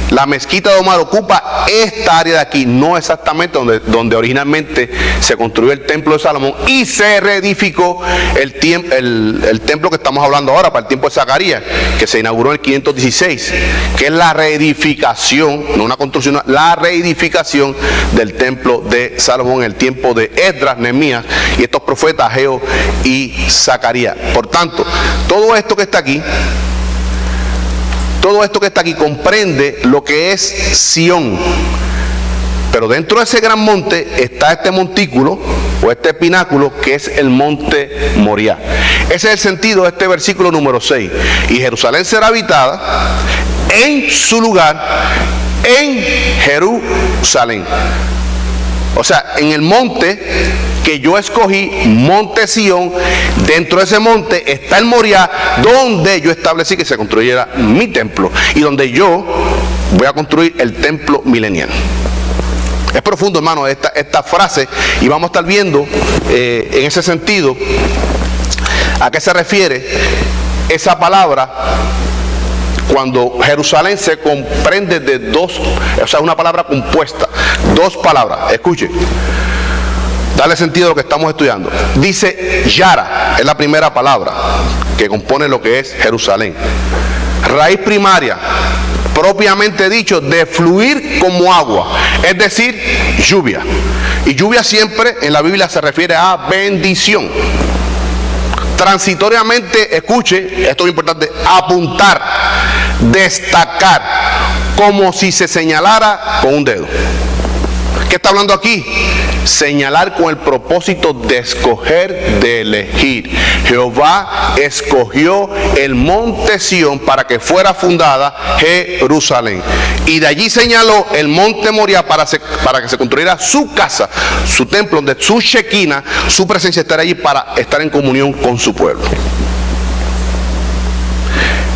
Speaker 1: la mezquita de Omar ocupa esta área de aquí, no exactamente donde originalmente se construyó el templo de Salomón y se reedificó el templo que estamos hablando ahora para el tiempo de Zacarías, que se inauguró en el 516, que es la reedificación, no una construcción, la reedificación del templo de Salomón en el tiempo de Esdras, Nehemías y estos profetas Ageo y Zacarías. Por tanto, todo esto que está aquí comprende lo que es Sión. Pero dentro de ese gran monte está este montículo o este pináculo que es el monte Moriah. Ese es el sentido de este versículo número 6. Y Jerusalén será habitada en su lugar, en Jerusalén. O sea, en el monte que yo escogí, monte Sión, dentro de ese monte está el Moriah, donde yo establecí que se construyera mi templo y donde yo voy a construir el templo milenial. Es profundo, hermano, esta frase, y vamos a estar viendo en ese sentido a qué se refiere esa palabra cuando Jerusalén se comprende de dos, o sea, una palabra compuesta, dos palabras. Escuchen, dale sentido a lo que estamos estudiando. Dice Yara, es la primera palabra que compone lo que es Jerusalén. Raíz primaria, propiamente dicho, de fluir como agua, es decir, lluvia. Y lluvia siempre en la Biblia se refiere a bendición. transitoriamente, escuche, esto es importante, apuntar, destacar, como si se señalara con un dedo. ¿Qué está hablando aquí? Señalar con el propósito de escoger, de elegir. Jehová escogió el monte Sión para que fuera fundada Jerusalén. Y de allí señaló el monte Moriah para que se construyera su casa, su templo, donde su Shekinah, su presencia estará allí para estar en comunión con su pueblo.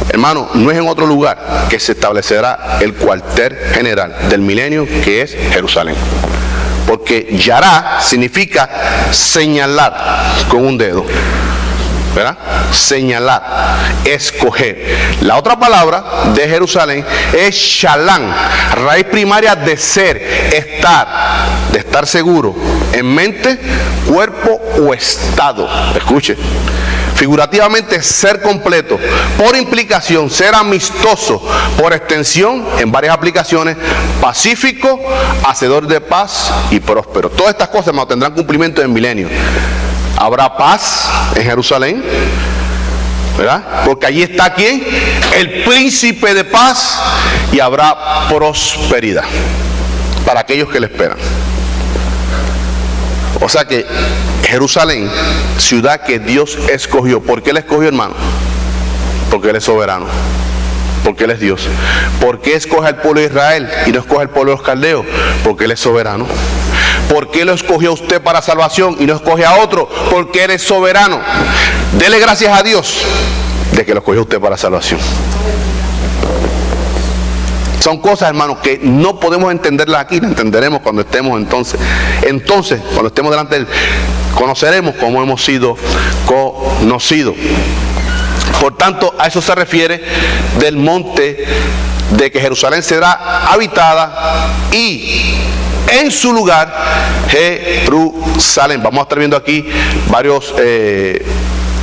Speaker 1: Hermano, no es en otro lugar que se establecerá el cuartel general del milenio, que es Jerusalén. Porque Yará significa señalar con un dedo, ¿verdad? Señalar, escoger. La otra palabra de Jerusalén es Shalán, raíz primaria de ser, estar, de estar seguro, en mente, cuerpo o estado. Escuche. Figurativamente, ser completo. Por implicación, ser amistoso. Por extensión, en varias aplicaciones, pacífico, hacedor de paz y próspero. Todas estas cosas, hermano, tendrán cumplimiento en el milenio. Habrá paz en Jerusalén, ¿verdad? Porque allí está ¿quién? El príncipe de paz. Y habrá prosperidad para aquellos que le esperan. O sea que Jerusalén, ciudad que Dios escogió. ¿Por qué la escogió, hermano? Porque Él es soberano. Porque Él es Dios. ¿Por qué escoge al pueblo de Israel y no escoge al pueblo de los caldeos? Porque Él es soberano. ¿Por qué lo escogió a usted para salvación y no escoge a otro? Porque Él es soberano. Dele gracias a Dios de que lo escogió a usted para salvación. Son cosas, hermanos, que no podemos entenderlas aquí, las entenderemos cuando estemos entonces, cuando estemos delante de Él, conoceremos cómo hemos sido conocidos. Por tanto, a eso se refiere del monte, de que Jerusalén será habitada y en su lugar Jerusalén. Vamos a estar viendo aquí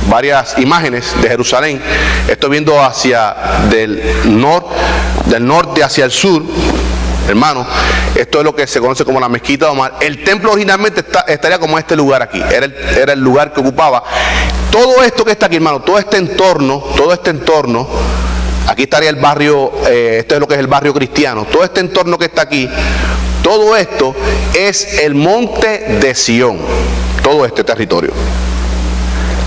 Speaker 1: varias imágenes de Jerusalén. Estoy viendo hacia del norte hacia el sur, hermano. Esto es lo que se conoce como la mezquita de Omar. El templo originalmente estaría como este lugar aquí. Era el lugar que ocupaba. Todo esto que está aquí, hermano, todo este entorno, aquí estaría el barrio, esto es lo que es el barrio cristiano. Todo este entorno que está aquí, todo esto es el monte de Sión, todo este territorio.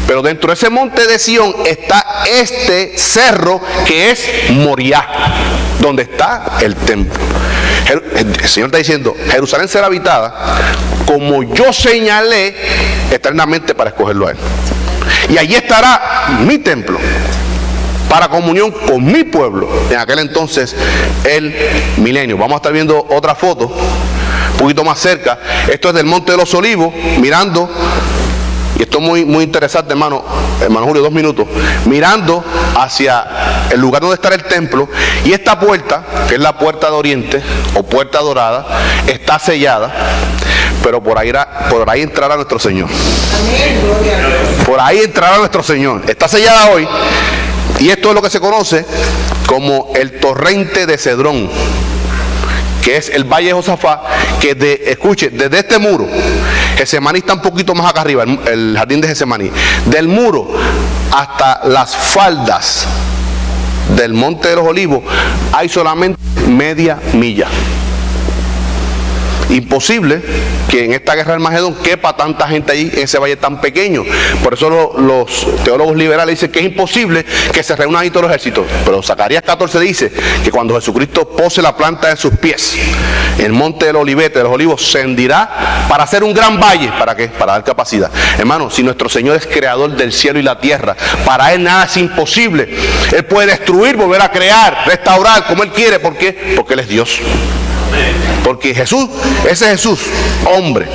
Speaker 1: Pero dentro de ese monte de Sión está este cerro que es Moriah, donde está el templo. El Señor está diciendo, Jerusalén será habitada como yo señalé eternamente para escogerlo a Él. Y allí estará mi templo para comunión con mi pueblo. En aquel entonces el milenio. Vamos a estar viendo otra foto un poquito más cerca. Esto es del Monte de los Olivos, mirando. Y esto es muy interesante, hermano Julio, 2 minutos. Mirando hacia el lugar donde estará el templo. Y esta puerta, que es la puerta de Oriente, o puerta dorada, está sellada. Pero por ahí entrará nuestro Señor. Por ahí entrará nuestro Señor. Está sellada hoy. Y esto es lo que se conoce como el torrente de Cedrón, que es el valle de Josafat, que escuche, desde este muro, Getsemaní está un poquito más acá arriba, el jardín de Getsemaní, del muro hasta las faldas del Monte de los Olivos, hay solamente media milla. Imposible que en esta guerra del Armagedón quepa tanta gente allí en ese valle tan pequeño. Por eso los teólogos liberales dicen que es imposible que se reúnan ahí todos los ejércitos. Pero Zacarías 14 dice que cuando Jesucristo pose la planta de sus pies en el monte del Olivete, de los Olivos, se hendirá para hacer un gran valle. ¿Para qué? Para dar capacidad. Hermano, si nuestro Señor es creador del cielo y la tierra, para Él nada es imposible. Él puede destruir, volver a crear, restaurar como Él quiere. ¿Por qué? Porque Él es Dios. Porque Jesús, ese Jesús, hombre,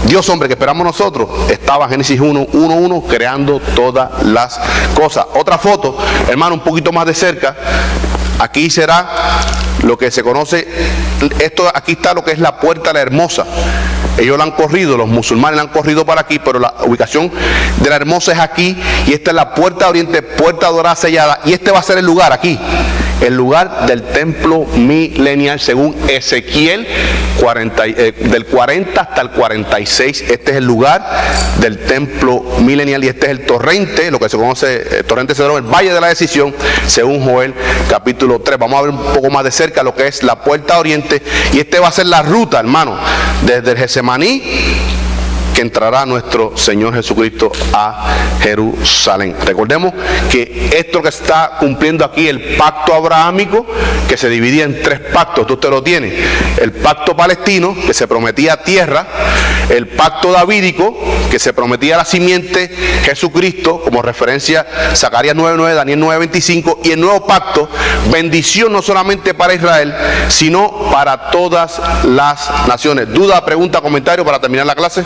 Speaker 1: Dios hombre que esperamos nosotros, estaba en Génesis 1:1 creando todas las cosas. Otra foto, hermano, un poquito más de cerca. Aquí será lo que se conoce, aquí está lo que es la Puerta la Hermosa. Ellos la han corrido, los musulmanes la han corrido para aquí, pero la ubicación de la Hermosa es aquí. Y esta es la Puerta de Oriente, Puerta Dorada sellada. Y este va a ser el lugar aquí. el lugar del templo milenial, según Ezequiel 40, del 40 hasta el 46. Este es el lugar del templo milenial y este es el torrente, lo que se conoce, el torrente Cedrón, el valle de la decisión, según Joel capítulo 3. Vamos a ver un poco más de cerca lo que es la puerta oriente, y este va a ser la ruta, hermano, desde el Getsemaní, que entrará nuestro Señor Jesucristo a Jerusalén. Recordemos que esto que está cumpliendo aquí, el pacto abrahámico, que se dividía en 3 pactos, usted lo tiene: el pacto palestino, que se prometía tierra; el pacto davídico, que se prometía la simiente Jesucristo, como referencia Zacarías 9:9, Daniel 9:25, y el nuevo pacto, bendición no solamente para Israel, sino para todas las naciones. ¿Duda, pregunta, comentario para terminar la clase?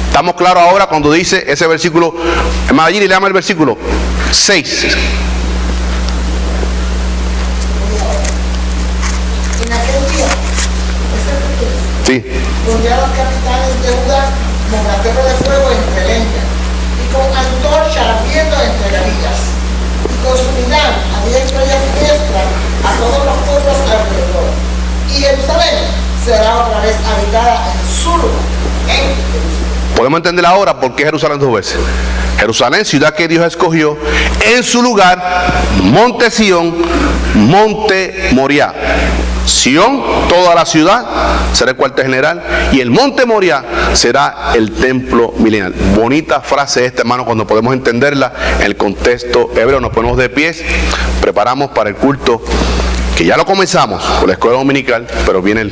Speaker 1: ¿Estamos claros ahora cuando dice ese versículo? Magallini, le llama el versículo 6.
Speaker 2: En aquel día,
Speaker 1: Sí.
Speaker 2: pondrá a los capitanes de Judá mongatero de fuego entre leña, y con antorcha ardiendo entre gavillas, y consumirán a diestra y a siniestra a todos los pueblos alrededor. Y Jerusalén será otra vez habitada en su lugar, en Jerusalén.
Speaker 1: Podemos entender ahora por qué Jerusalén 2 veces. Jerusalén, ciudad que Dios escogió, en su lugar, monte Sión, monte Moriah. Sión, toda la ciudad, será el cuartel general, y el monte Moriah será el templo milenial. Bonita frase esta, hermano, cuando podemos entenderla en el contexto hebreo. Nos ponemos de pies, preparamos para el culto, que ya lo comenzamos con la escuela dominical, pero viene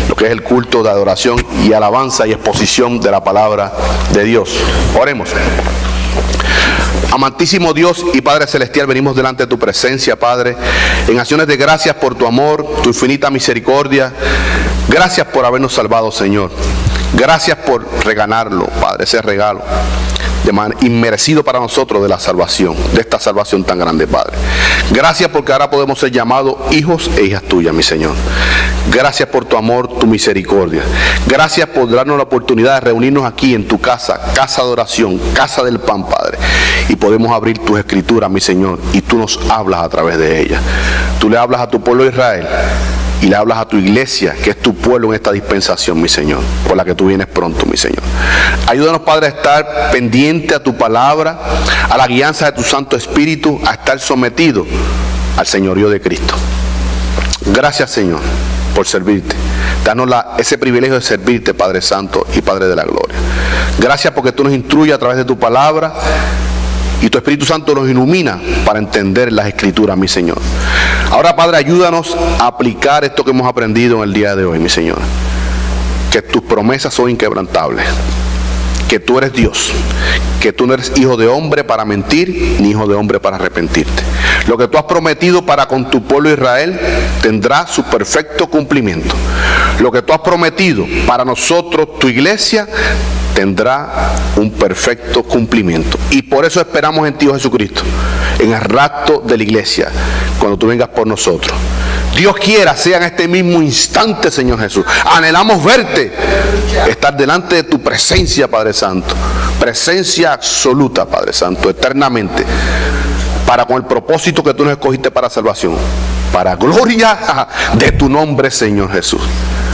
Speaker 1: lo que es el culto de adoración y alabanza y exposición de la palabra de Dios. Oremos. Amantísimo Dios y Padre Celestial, venimos delante de tu presencia, Padre, en acciones de gracias por tu amor, tu infinita misericordia. Gracias por habernos salvado, Señor. Gracias por regalarlo, Padre, ese regalo inmerecido para nosotros de la salvación, de esta salvación tan grande, Padre. Gracias porque ahora podemos ser llamados hijos e hijas tuyas, mi Señor. Gracias por tu amor, tu misericordia. Gracias por darnos la oportunidad de reunirnos aquí en tu casa, casa de oración, casa del pan, Padre. Y podemos abrir tus escrituras, mi Señor, y tú nos hablas a través de ellas. Tú le hablas a tu pueblo de Israel y le hablas a tu iglesia, que es tu pueblo en esta dispensación, mi Señor, por la que tú vienes pronto, mi Señor. Ayúdanos, Padre, a estar pendiente a tu palabra, a la guianza de tu Santo Espíritu, a estar sometido al señorío de Cristo. Gracias, Señor, por servirte. Danos ese privilegio de servirte, Padre Santo y Padre de la Gloria. Gracias porque tú nos instruyes a través de tu palabra, y tu Espíritu Santo nos ilumina para entender las Escrituras, mi Señor. Ahora, Padre, ayúdanos a aplicar esto que hemos aprendido en el día de hoy, mi Señor. Que tus promesas son inquebrantables. Que tú eres Dios. Que tú no eres hijo de hombre para mentir, ni hijo de hombre para arrepentirte. Lo que tú has prometido para con tu pueblo Israel tendrá su perfecto cumplimiento. Lo que tú has prometido para nosotros, tu iglesia, tendrá un perfecto cumplimiento. Y por eso esperamos en ti, oh Jesucristo, en el rapto de la iglesia, cuando tú vengas por nosotros. Dios quiera, sea en este mismo instante, Señor Jesús. Anhelamos verte, estar delante de tu presencia, Padre Santo. Presencia absoluta, Padre Santo, eternamente. Para con el propósito que tú nos escogiste para salvación. Para gloria de tu nombre, Señor Jesús.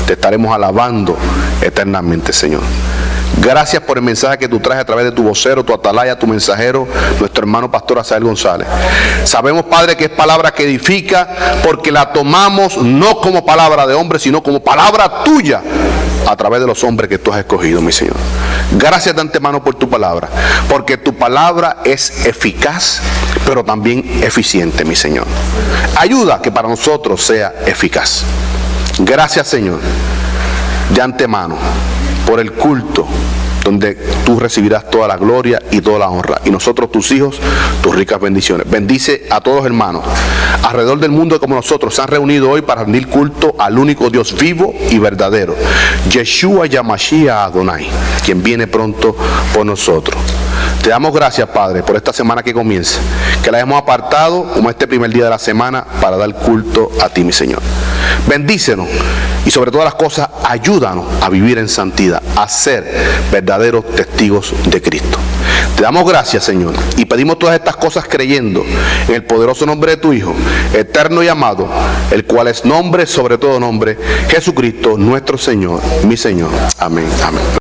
Speaker 1: Te estaremos alabando eternamente, Señor. Gracias por el mensaje que tú traes a través de tu vocero, tu atalaya, tu mensajero, nuestro hermano pastor Asael González. Sabemos, Padre, que es palabra que edifica, porque la tomamos no como palabra de hombre, sino como palabra tuya, a través de los hombres que tú has escogido, mi Señor. Gracias de antemano por tu palabra, porque tu palabra es eficaz, pero también eficiente, mi Señor. Ayuda que para nosotros sea eficaz. Gracias, Señor, de antemano, por el culto donde tú recibirás toda la gloria y toda la honra, y nosotros, tus hijos, tus ricas bendiciones. Bendice a todos los hermanos alrededor del mundo que como nosotros se han reunido hoy para rendir culto al único Dios vivo y verdadero, Yeshua Yamashiach Adonai, quien viene pronto por nosotros. Te damos gracias, Padre, por esta semana que comienza, que la hemos apartado como este primer día de la semana para dar culto a ti, mi Señor. Bendícenos Y sobre todas las cosas, ayúdanos a vivir en santidad, a ser verdaderos testigos de Cristo. Te damos gracias, Señor, y pedimos todas estas cosas creyendo en el poderoso nombre de tu Hijo, eterno y amado, el cual es nombre sobre todo nombre, Jesucristo, nuestro Señor, mi Señor. Amén. Amén.